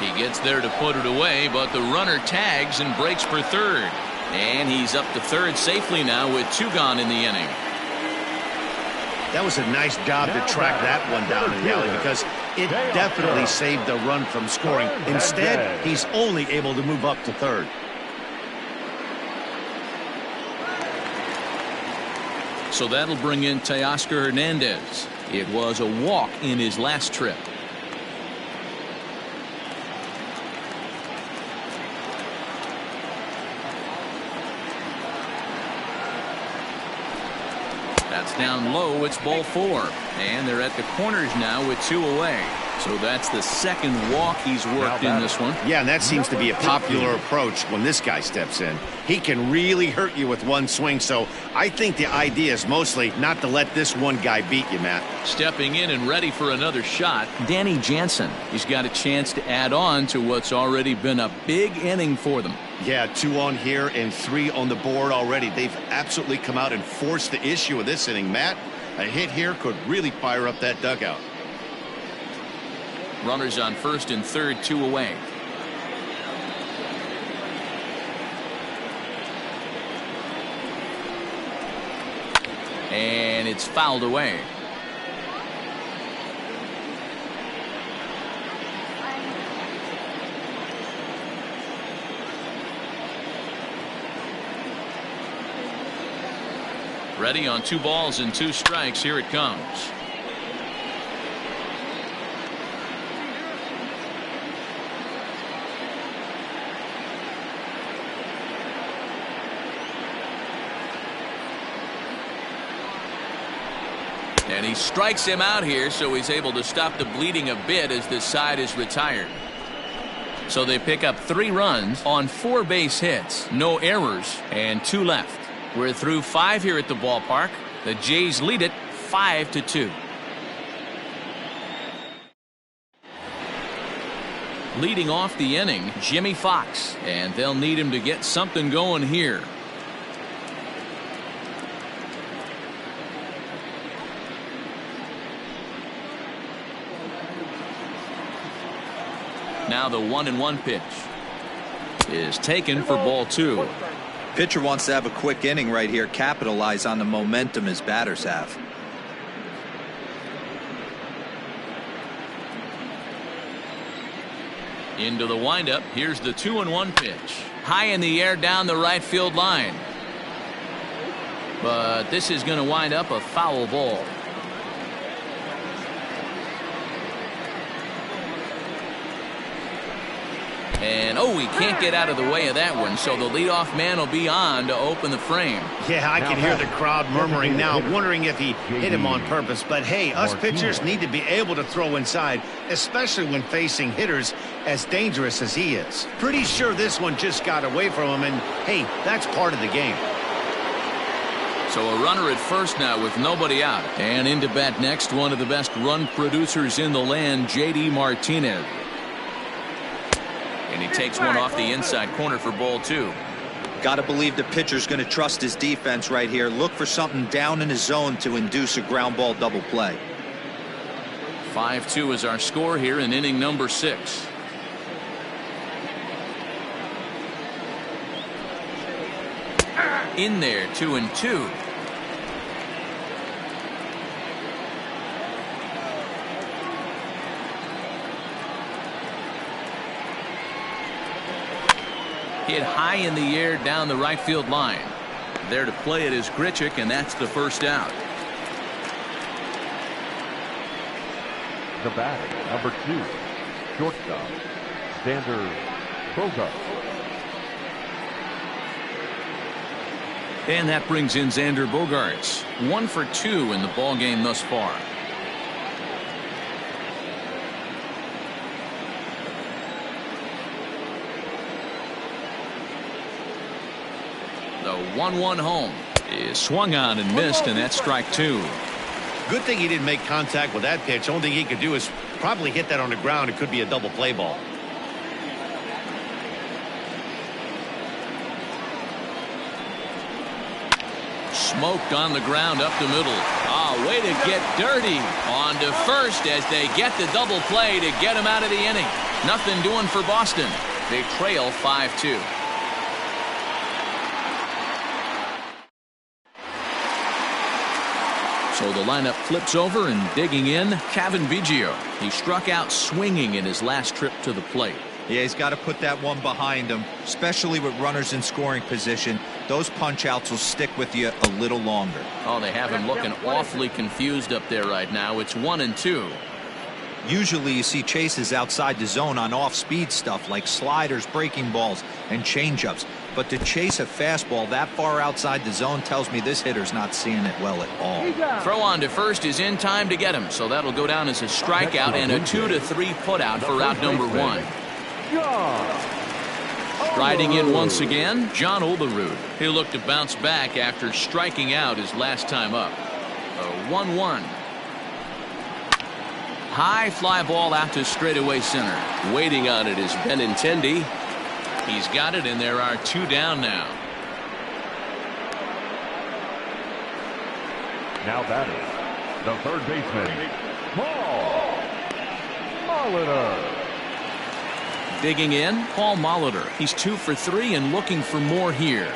He gets there to put it away, but the runner tags and breaks for third. And he's up to third safely now with 2 gone in the inning. That was a nice job to track that one down in the alley because it definitely saved the run from scoring. Instead, he's only able to move up to third. So that'll bring in Teoscar Hernandez. It was a walk in his last trip. That's down low. It's ball 4. And they're at the corners now with 2 away. So that's the second walk he's worked in this one. Yeah, and that seems to be a popular approach when this guy steps in. He can really hurt you with one swing, so I think the idea is mostly not to let this one guy beat you, Matt. Stepping in and ready for another shot, Danny Jansen. He's got a chance to add on to what's already been a big inning for them. Yeah, 2 on here and 3 on the board already. They've absolutely come out and forced the issue of this inning, Matt. A hit here could really fire up that dugout. Runners on first and third, 2 away. And it's fouled away. Ready on 2 balls and 2 strikes. Here it comes. And he strikes him out here, so he's able to stop the bleeding a bit as this side is retired. So they pick up 3 runs on 4 base hits, no errors, and 2 left. We're through 5 here at the ballpark. The Jays lead it 5-2. Leading off the inning, Jimmy Fox, and they'll need him to get something going here. Now the 1-1 pitch is taken for ball 2. Pitcher wants to have a quick inning right here, capitalize on the momentum his batters have. Into the windup. Here's the 2-1 pitch. High in the air down the right field line. But this is going to wind up a foul ball. And he can't get out of the way of that one, so the leadoff man will be on to open the frame. Yeah, I can hear the crowd murmuring now, wondering if he hit him on purpose. But hey, us pitchers need to be able to throw inside, especially when facing hitters as dangerous as he is. Pretty sure this one just got away from him, and hey, that's part of the game. So a runner at first now with nobody out. And into bat next, one of the best run producers in the land, J.D. Martinez. And he takes one off the inside corner for ball 2. Got to believe the pitcher's going to trust his defense right here. Look for something down in his zone to induce a ground ball double play. 5-2 is our score here in inning number 6. In there, 2-2. Hit high in the air down the right field line. There to play it is Grichuk, and that's the first out. The batter, number 2, shortstop, Xander Bogaerts. And that brings in Xander Bogaerts. 1 for 2 in the ball game thus far. The 1-1 home is swung on and missed, and that's strike 2. Good thing he didn't make contact with that pitch. Only thing he could do is probably hit that on the ground. It could be a double play ball. Smoked on the ground up the middle. Way to get dirty on to first as they get the double play to get him out of the inning. Nothing doing for Boston. They trail 5-2. So the lineup flips over, and digging in, Cavan Biggio. He struck out swinging in his last trip to the plate. Yeah, he's got to put that one behind him, especially with runners in scoring position. Those punch outs will stick with you a little longer. They have him looking awfully confused up there right now. It's 1-2. Usually you see chases outside the zone on off-speed stuff like sliders, breaking balls, and changeups. But to chase a fastball that far outside the zone tells me this hitter's not seeing it well at all. Throw on to first is in time to get him, so that'll go down as a strikeout and a 2-3 putout for out number 1. Striding in once again, John Olerud. He'll look to bounce back after striking out his last time up. A 1-1. High fly ball out to straightaway center. Waiting on it is Benintendi. He's got it, and there are 2 down now. Now batting, the third baseman, Paul Molitor. Digging in, Paul Molitor. He's 2 for 3 and looking for more here.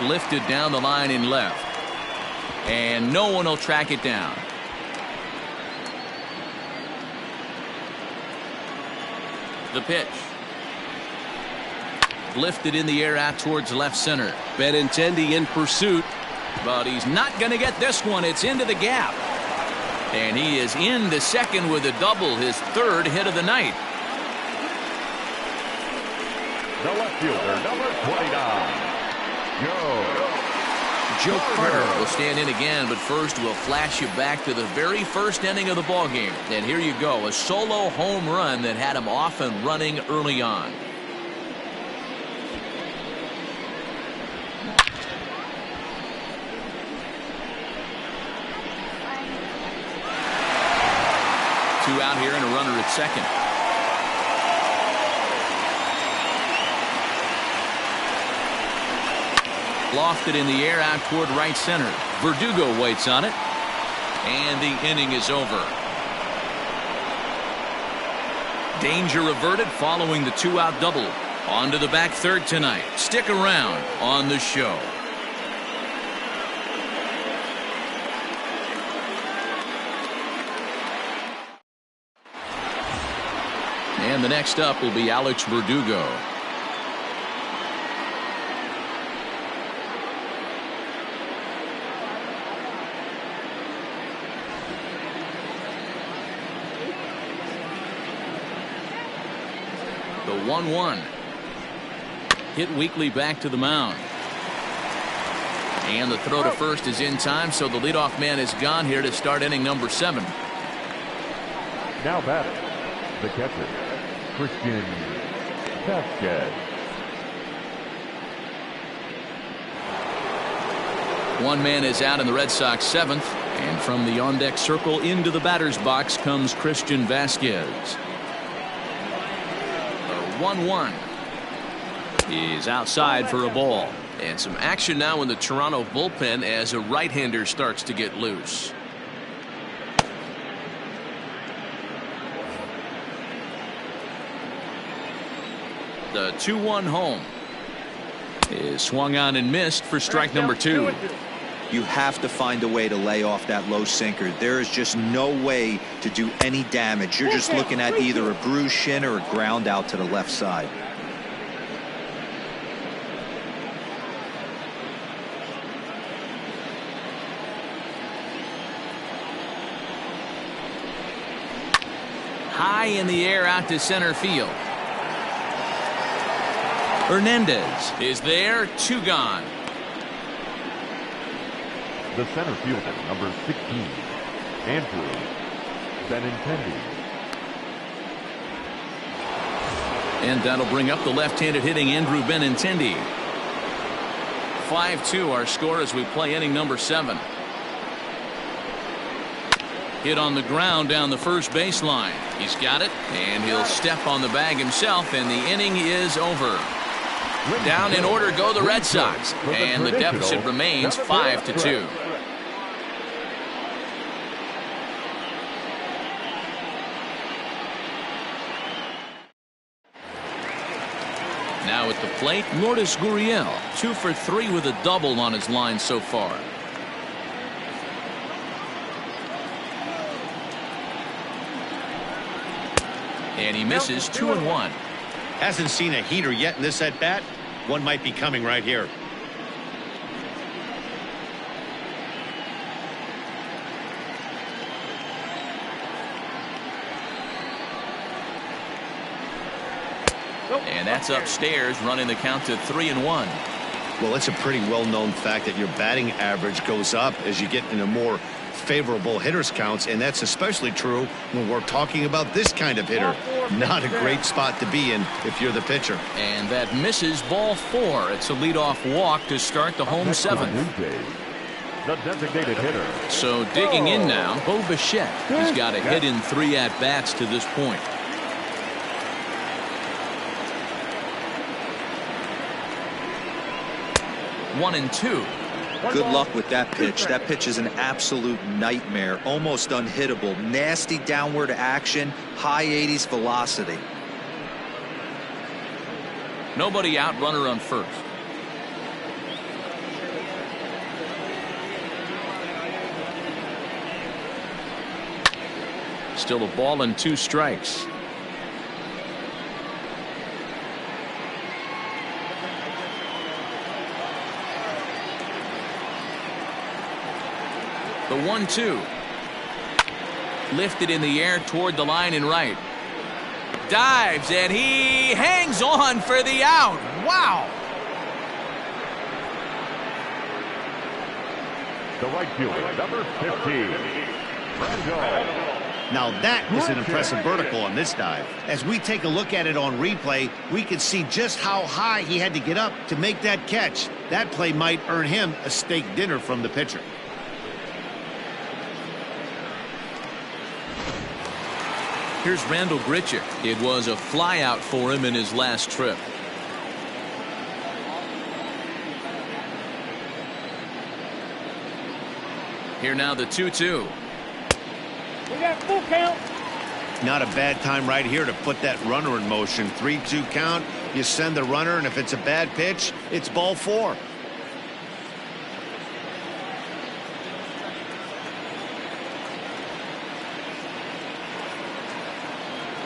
Lifted down the line in left. And no one will track it down. The pitch. Lifted in the air out towards left center. Benintendi in pursuit. But he's not going to get this one. It's into the gap. And he is into second with a double, his 3rd hit of the night. The left fielder, number 29, Joe Carter will stand in again, but first we'll flash you back to the very first inning of the ballgame. And here you go, a solo home run that had him off and running early on. Two out here and a runner at second. Lofted in the air out toward right center. Verdugo waits on it. And the inning is over. Danger averted following the 2-out double. On to the back third tonight. Stick around on the show. And the next up will be Alex Verdugo. The 1-1. Hit weakly back to the mound. And the throw to first is in time, so the leadoff man is gone here to start inning number 7. Now batting, the catcher, Christian Vasquez. One man is out in the Red Sox 7th, and from the on-deck circle into the batter's box comes Christian Vasquez. The 1-1 is outside for a ball. And some action now in the Toronto bullpen as a right-hander starts to get loose. The 2-1 home is swung on and missed for strike number 2. You have to find a way to lay off that low sinker. There is just no way to do any damage. You're just looking at either a bruised shin or a ground out to the left side. High in the air out to center field. Hernandez is there, 2 gone. The center fielder, number 16, Andrew Benintendi. And that'll bring up the left-handed hitting Andrew Benintendi. 5-2 our score as we play inning number 7. Hit on the ground down the first baseline. He's got it, and he'll step on the bag himself, and the inning is over. Down in order go the Red Sox, and the deficit remains 5-2. Now at the plate, Lourdes Gurriel, 2 for 3 with a double on his line so far. And he misses 2-1. Hasn't seen a heater yet in this at bat. One might be coming right here. And that's upstairs, running the count to 3-1. Well, it's a pretty well-known fact that your batting average goes up as you get into more favorable hitters counts, and that's especially true when we're talking about this kind of hitter. Not a great spot to be in if you're the pitcher. And that misses ball 4. It's a leadoff walk to start the home 7th. The designated hitter. So digging in now, Bo Bichette. He's got a hit in 3 at-bats to this point. One and 2. Good luck with that pitch. That pitch is an absolute nightmare. Almost unhittable. Nasty downward action. High 80s velocity. Nobody out, runner on first. Still a ball and 2 strikes. The 1-2. Lifted in the air toward the line and right. Dives, and he hangs on for the out. Wow. The right fielder, number 15, Brando. Now that is an impressive vertical on this dive. As we take a look at it on replay, we can see just how high he had to get up to make that catch. That play might earn him a steak dinner from the pitcher. Here's Randall Grichuk. It was a flyout for him in his last trip. Here now the 2-2. We got full count. Not a bad time right here to put that runner in motion. 3-2 count. You send the runner, and if it's a bad pitch, it's ball 4.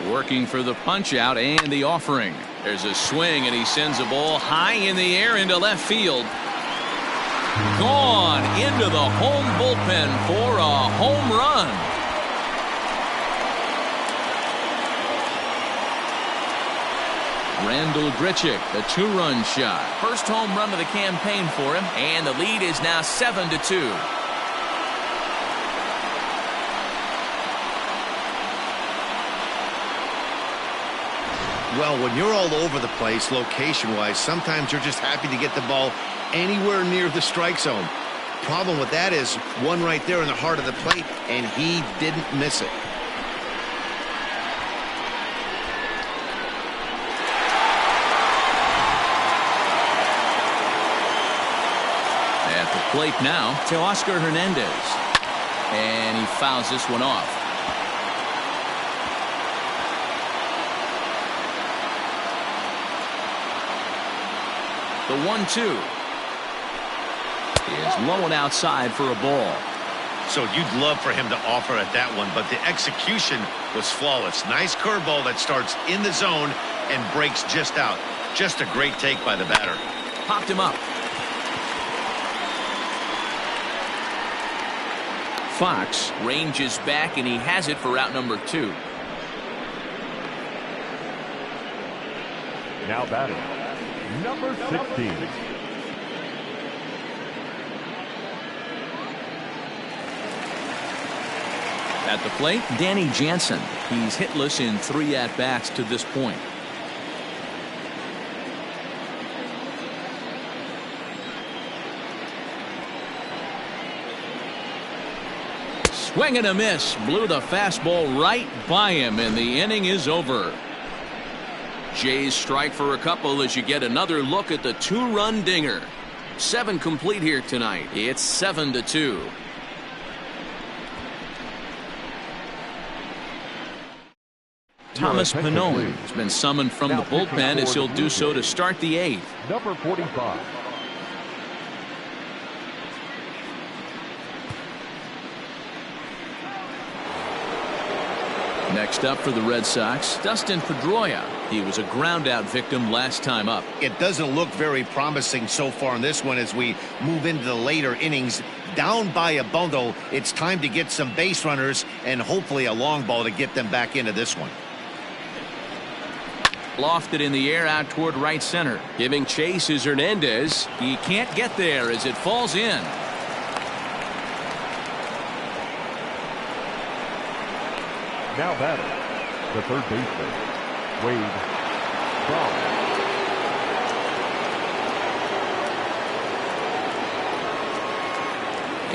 Working for the punch out and the offering. There's a swing, and he sends a ball high in the air into left field. Gone into the home bullpen for a home run. Randall Grichuk, a 2-run shot. First home run of the campaign for him, and the lead is now 7-2. Well, when you're all over the place location-wise, sometimes you're just happy to get the ball anywhere near the strike zone. Problem with that is one right there in the heart of the plate, and he didn't miss it. At the plate now to Oscar Hernandez. And he fouls this one off. The 1-2 is low and outside for a ball. So you'd love for him to offer at that one, but the execution was flawless. Nice curveball that starts in the zone and breaks just out. Just a great take by the batter. Popped him up. Fox ranges back, and he has it for out number 2. Now batting, number 16. At the plate, Danny Jansen. He's hitless in 3 at-bats to this point. Swing and a miss. Blew the fastball right by him, and the inning is over. Jays strike for a couple as you get another look at the 2-run dinger. 7 complete here tonight. It's 7-2. Thomas Pannone has been summoned from the bullpen as he'll do so to start the 8th. Number 45. Next up for the Red Sox, Dustin Pedroia. He was a ground-out victim last time up. It doesn't look very promising so far in this one as we move into the later innings. Down by a bundle, it's time to get some base runners and hopefully a long ball to get them back into this one. Lofted in the air out toward right center. Giving chase is Hernandez. He can't get there as it falls in. Now batting, the third baseman, Wade Boggs.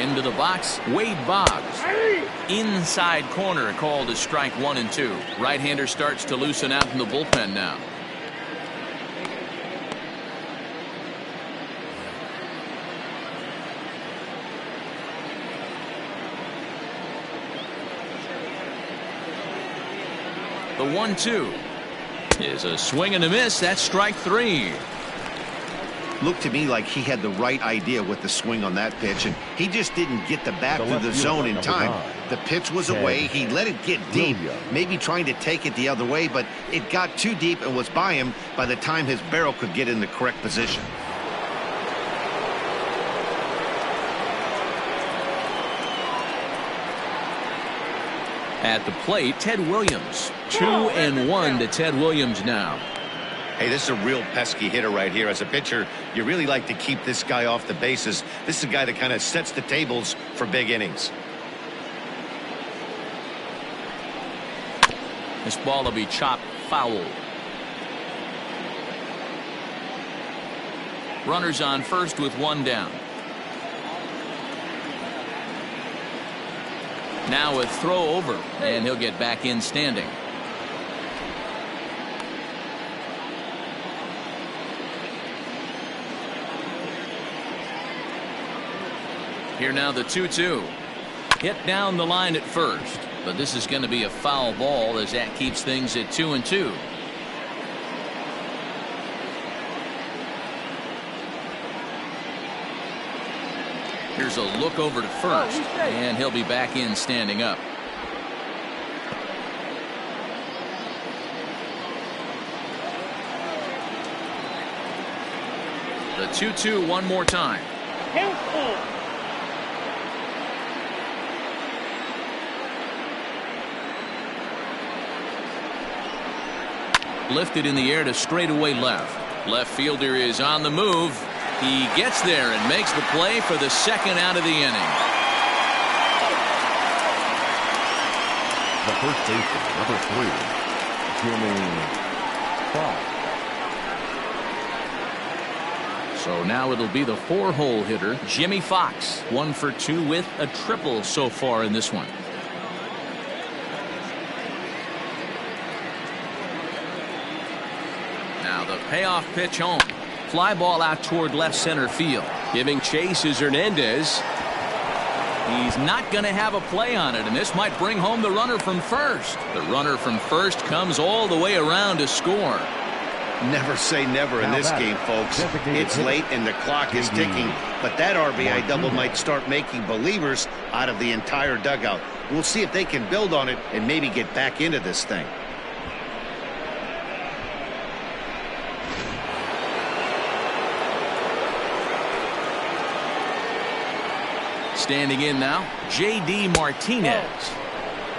Into the box, Wade Boggs. Inside corner called as strike 1 and 2. Right-hander starts to loosen out in the bullpen now. The 1-2 is a swing and a miss. That's strike 3. Looked to me like he had the right idea with the swing on that pitch, and he just didn't get the bat through the zone in time. The pitch was away. He let it get deep, maybe trying to take it the other way, but it got too deep and was by him by the time his barrel could get in the correct position. At the plate, Ted Williams. 2-1 to Ted Williams now. Hey, this is a real pesky hitter right here. As a pitcher, you really like to keep this guy off the bases. This is a guy that kind of sets the tables for big innings. This ball will be chopped foul. Runners on first with 1 down. Now a throw over, and he'll get back in standing. Here now the 2-2. Hit down the line at first, but this is going to be a foul ball as that keeps things at 2-2. Here's a look over to first, and he'll be back in standing up. The 2-2 one more time. Lifted in the air to straightaway left. Left fielder is on the move. He gets there and makes the play for the second out of the inning. The first baseman, number 3, Jimmy Fox. So now it'll be the 4-hole hitter, Jimmy Fox. 1 for 2 with a triple so far in this one. Now the payoff pitch home. Fly ball out toward left center field. Giving chase is Hernandez. He's not going to have a play on it, and this might bring home the runner from first. The runner from first comes all the way around to score. Never say never in this game, folks. It's late and the clock is ticking, but that RBI double might start making believers out of the entire dugout. We'll see if they can build on it and maybe get back into this thing. Standing in now, J.D. Martinez.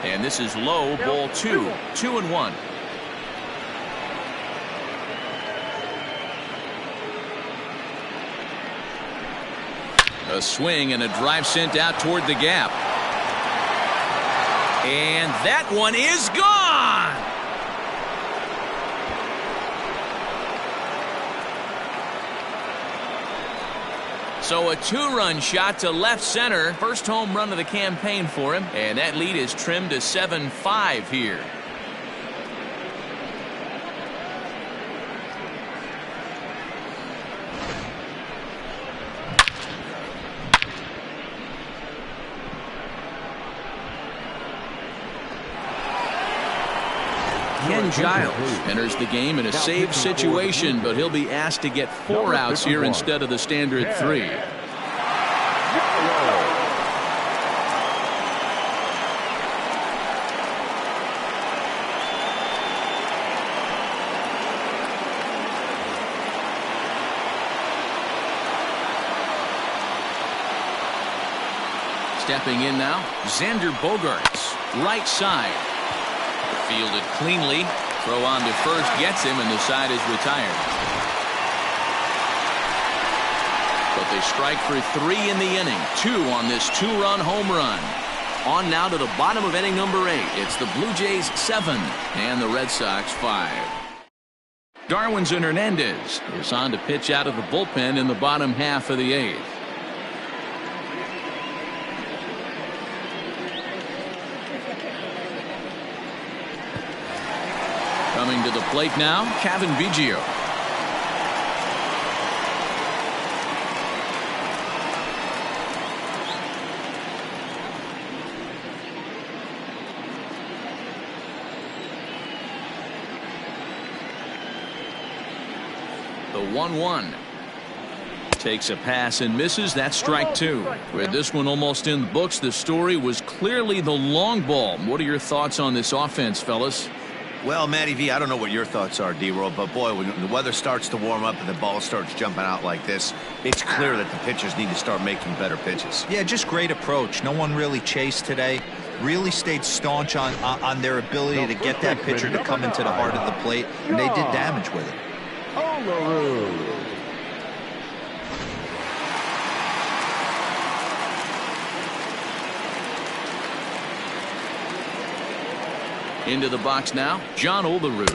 And this is low, ball 2. 2-1. A swing and a drive sent out toward the gap. And that one is gone. So a 2-run shot to left center. First home run of the campaign for him. And that lead is trimmed to 7-5 here. Ken Giles enters the game in a save situation, but he'll be asked to get 4 outs here instead of the standard 3. Stepping in now, Xander Bogaerts, right side. Fielded cleanly. Throw on to first gets him, and the side is retired. But they strike for 3 in the inning. 2 on this 2-run home run. On now to the bottom of inning number 8. It's the Blue Jays 7 and the Red Sox 5. Darwinzon Hernandez is on to pitch out of the bullpen in the bottom half of the 8th. Coming to the plate now, Kevin Biggio. The 1-1. Takes a pass and misses. That's strike 2. With this one almost in the books, the story was clearly the long ball. What are your thoughts on this offense, fellas? Well, Matty V, I don't know what your thoughts are, D-Roll, but boy, when the weather starts to warm up and the ball starts jumping out like this, it's clear that the pitchers need to start making better pitches. Yeah, just great approach. No one really chased today. Really stayed staunch on their ability to get that pitcher to come into the heart of the plate, and they did damage with it. On the road. Into the box now, John Olerud.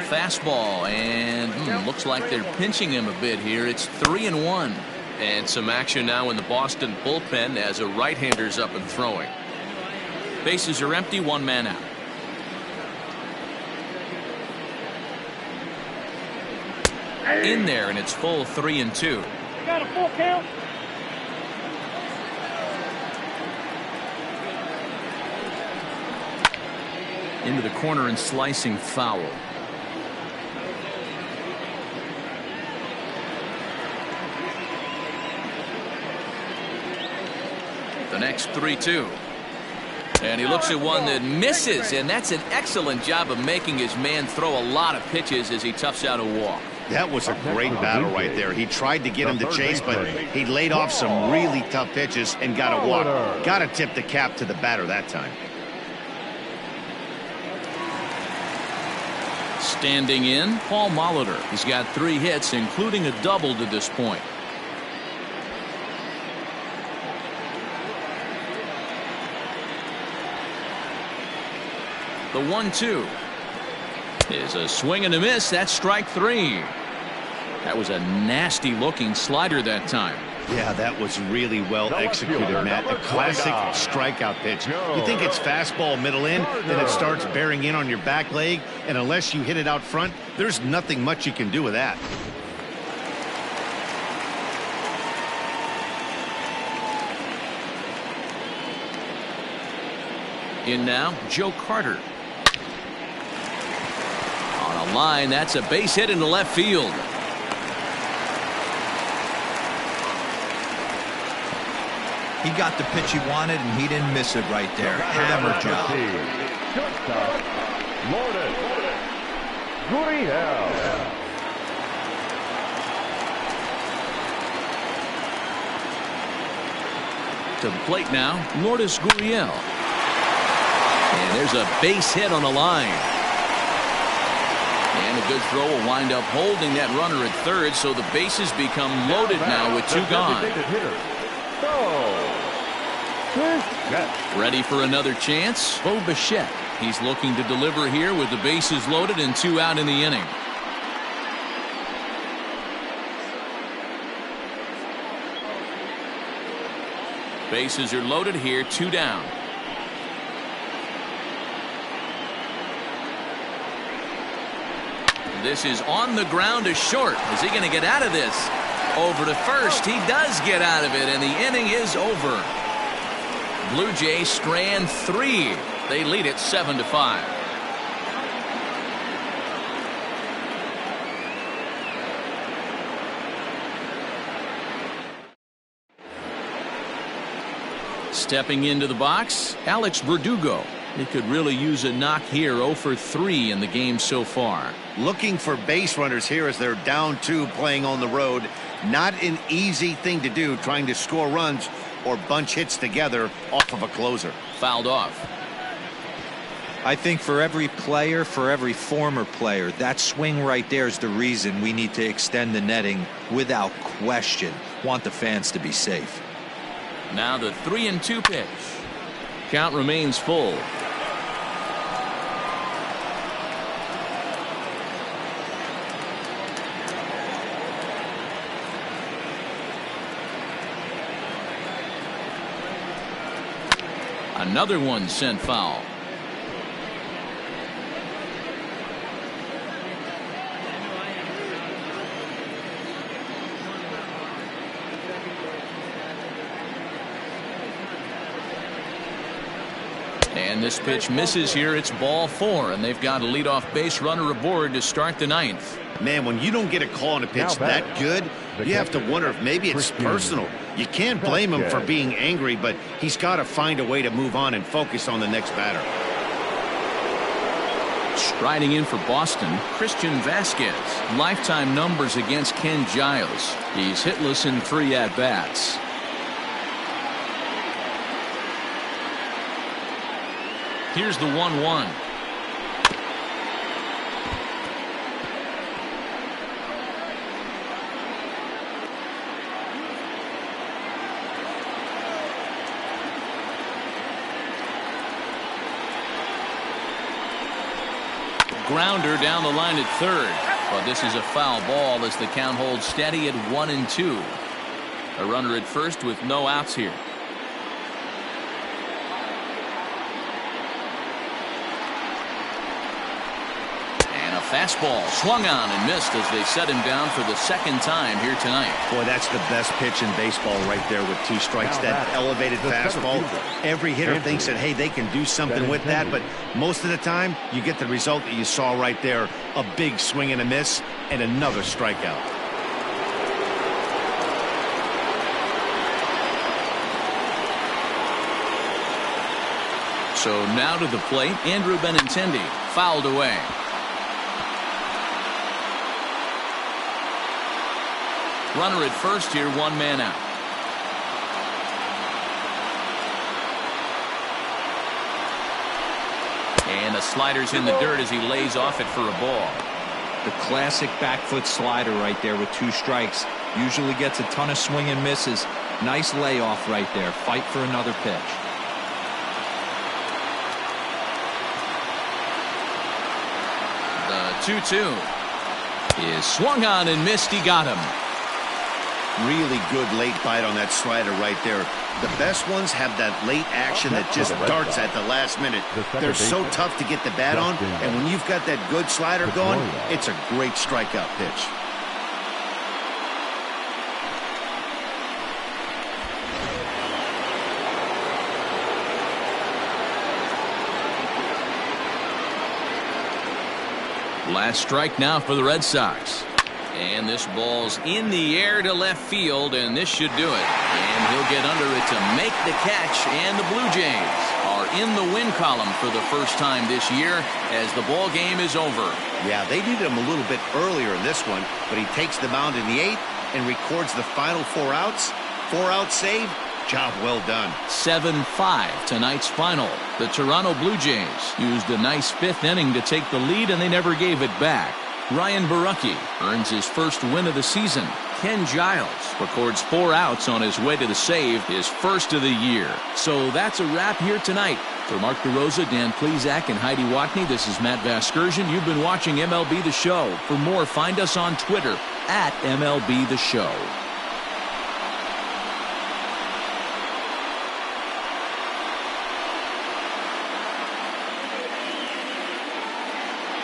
Fastball, and looks like they're pinching him a bit here. It's 3-1. And some action now in the Boston bullpen as a right-hander's up and throwing. Bases are empty, 1 man out. In there, and it's full 3-2. Got a full count. Into the corner and slicing foul. The next 3-2. And he looks at one that misses, and that's an excellent job of making his man throw a lot of pitches as he toughs out a walk. That was a great battle right there. He tried to get him to chase, but he laid off some really tough pitches and got a walk. Got to tip the cap to the batter that time. Standing in, Paul Molitor. He's got 3 hits, including a double to this point. The 1-2 is a swing and a miss. That's strike 3. That was a nasty looking slider that time. Yeah, that was really well executed, Matt. A classic strikeout pitch. You think it's fastball middle in, then it starts bearing in on your back leg, and unless you hit it out front, there's nothing much you can do with that. In now, Joe Carter. On a line, that's a base hit into left field. He got the pitch he wanted, and he didn't miss it right there. Hammer job. To the plate now, Lourdes Gurriel. And there's a base hit on the line. And a good throw will wind up holding that runner at third, so the bases become loaded now with 2 gone. Ready for another chance? Bo Bichette. He's looking to deliver here with the bases loaded and 2 out in the inning. Bases are loaded here, 2 down. This is on the ground to short. Is he going to get out of this? Over to first. He does get out of it, and the inning is over. Blue Jays strand 3. They lead it 7-5. Stepping into the box, Alex Verdugo. He could really use a knock here. 0 for 3 in the game so far. Looking for base runners here as they're down 2 playing on the road. Not an easy thing to do, trying to score runs or bunch hits together off of a closer. Fouled off. I think for every player, for every former player, that swing right there is the reason we need to extend the netting without question. Want the fans to be safe. Now the 3-2 pitch. Count remains full. Another one sent foul. And this pitch misses here. It's ball 4, and they've got a leadoff base runner aboard to start the 9th. Man, when you don't get a call on a pitch that good, you have to wonder if maybe it's personal. You can't blame him for being angry, but he's got to find a way to move on and focus on the next batter. Striding in for Boston, Christian Vasquez. Lifetime numbers against Ken Giles. He's hitless in 3 at-bats. Here's the 1-1. Grounder down the line at third, but this is a foul ball as the count holds steady at 1-2. A runner at first with no outs here. fastball swung on and missed as they set him down for the second time here tonight. Boy, that's the best pitch in baseball right there with 2 strikes. That elevated fastball. Every hitter thinks that, hey, they can do something with that, but most of the time you get the result that you saw right there. A big swing and a miss and another strikeout. So now to the plate, Andrew Benintendi, fouled away. Runner at first here, 1 man out. And the slider's in the dirt as he lays off it for a ball. The classic back foot slider right there with 2 strikes. Usually gets a ton of swing and misses. Nice layoff right there. Fight for another pitch. The 2-2 is swung on and missed. He got him. Really good late bite on that slider right there. The best ones have that late action that just darts at the last minute. They're so tough to get the bat on, and when you've got that good slider going, it's a great strikeout pitch. Last strike now for the Red Sox. And this ball's in the air to left field, and this should do it. And he'll get under it to make the catch, and the Blue Jays are in the win column for the first time this year as the ball game is over. Yeah, they needed him a little bit earlier in this one, but he takes the mound in the 8th and records the final 4 outs. 4-out save. Job well done. 7-5 tonight's final. The Toronto Blue Jays used a nice 5th inning to take the lead, and they never gave it back. Ryan Borucki earns his first win of the season. Ken Giles records 4 outs on his way to the save, his first of the year. So that's a wrap here tonight. For Mark DeRosa, Dan Plesac, and Heidi Watney, this is Matt Vasgersian. You've been watching MLB The Show. For more, find us on Twitter at MLB The Show.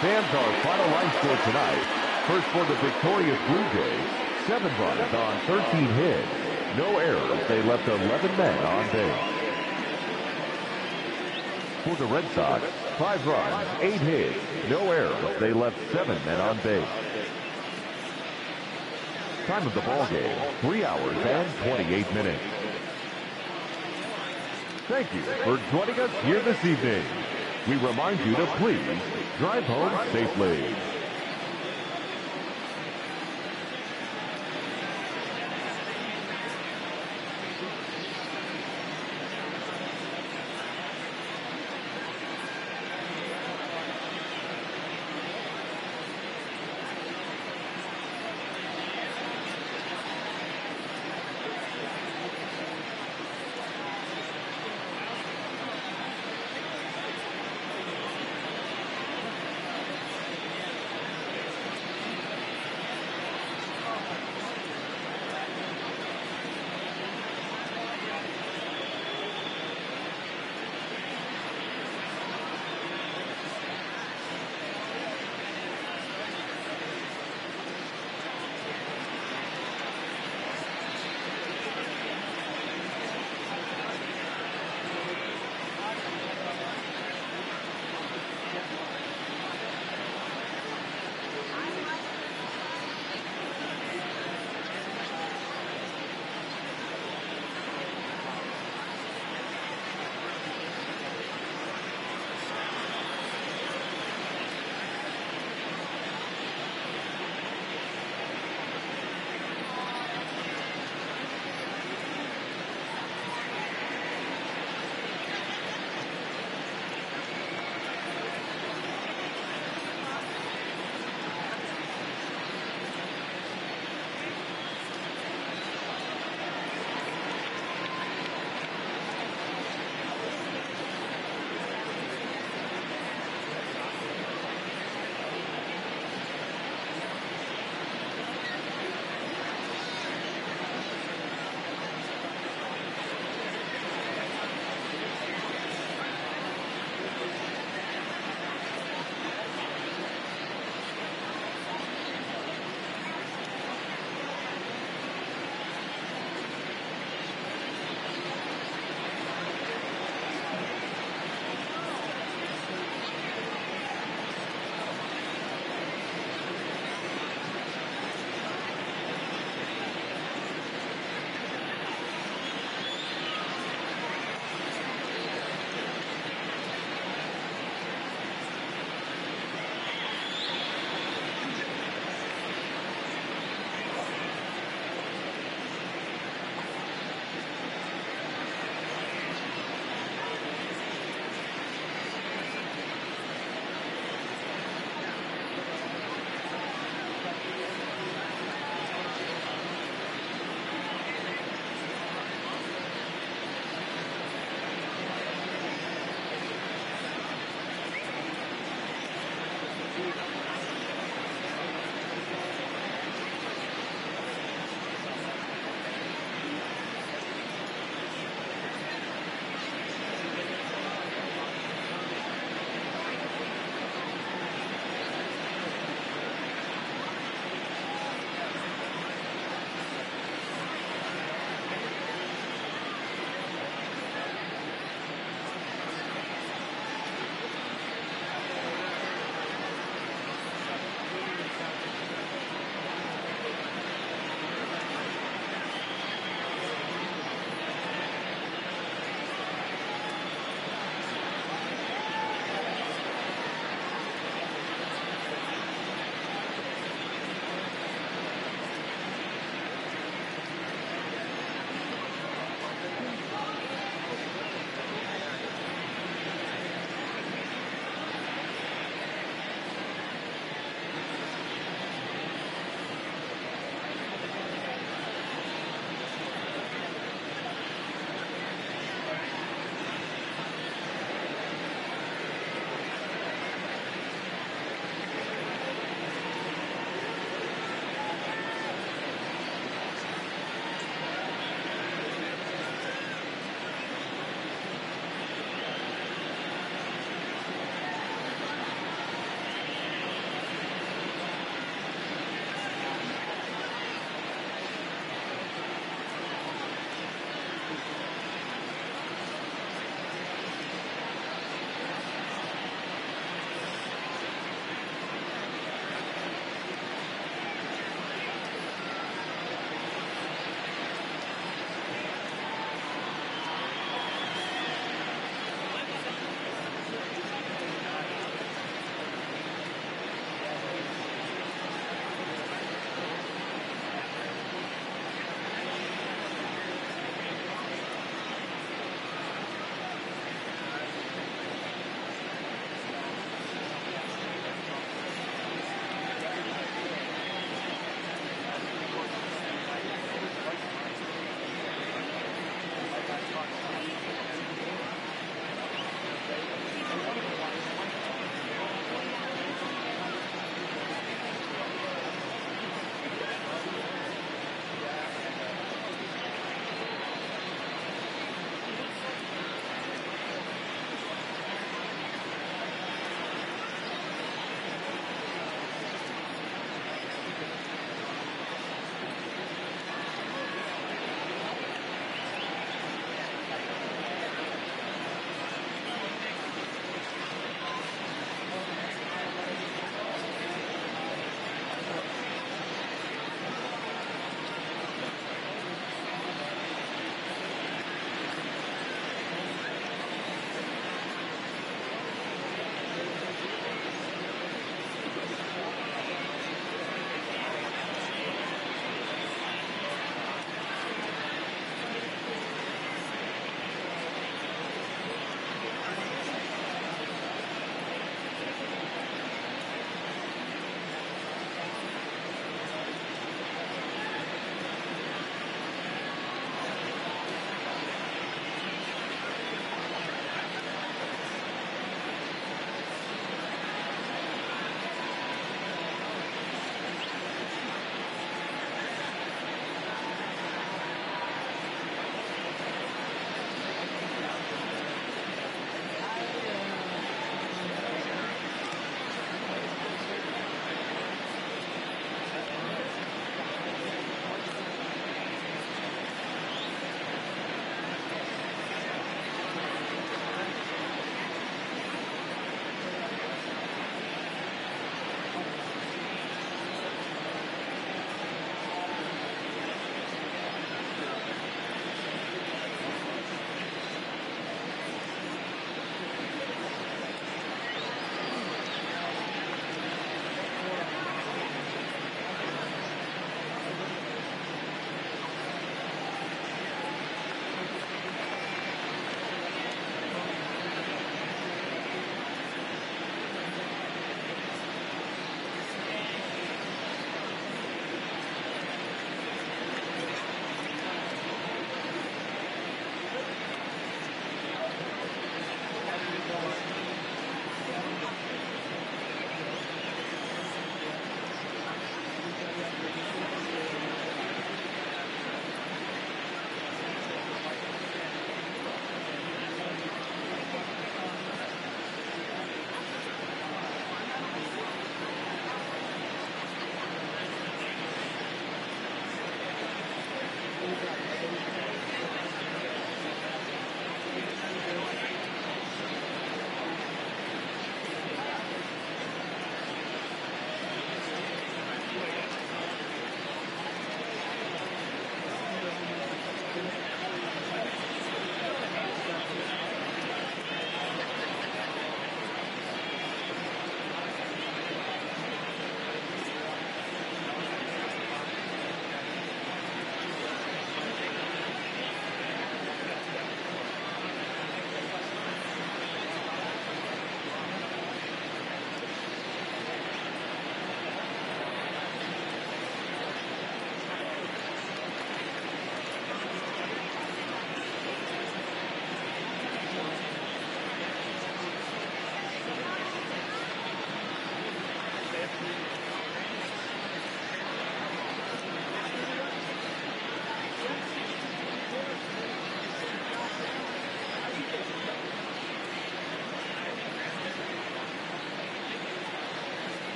Fans, our final line score tonight. First for the victorious Blue Jays, 7 runs on 13 hits. No errors. They left 11 men on base. For the Red Sox, 5 runs, 8 hits. No errors. They left 7 men on base. Time of the ball game, 3 hours and 28 minutes. Thank you for joining us here this evening. We remind you to please drive home safely.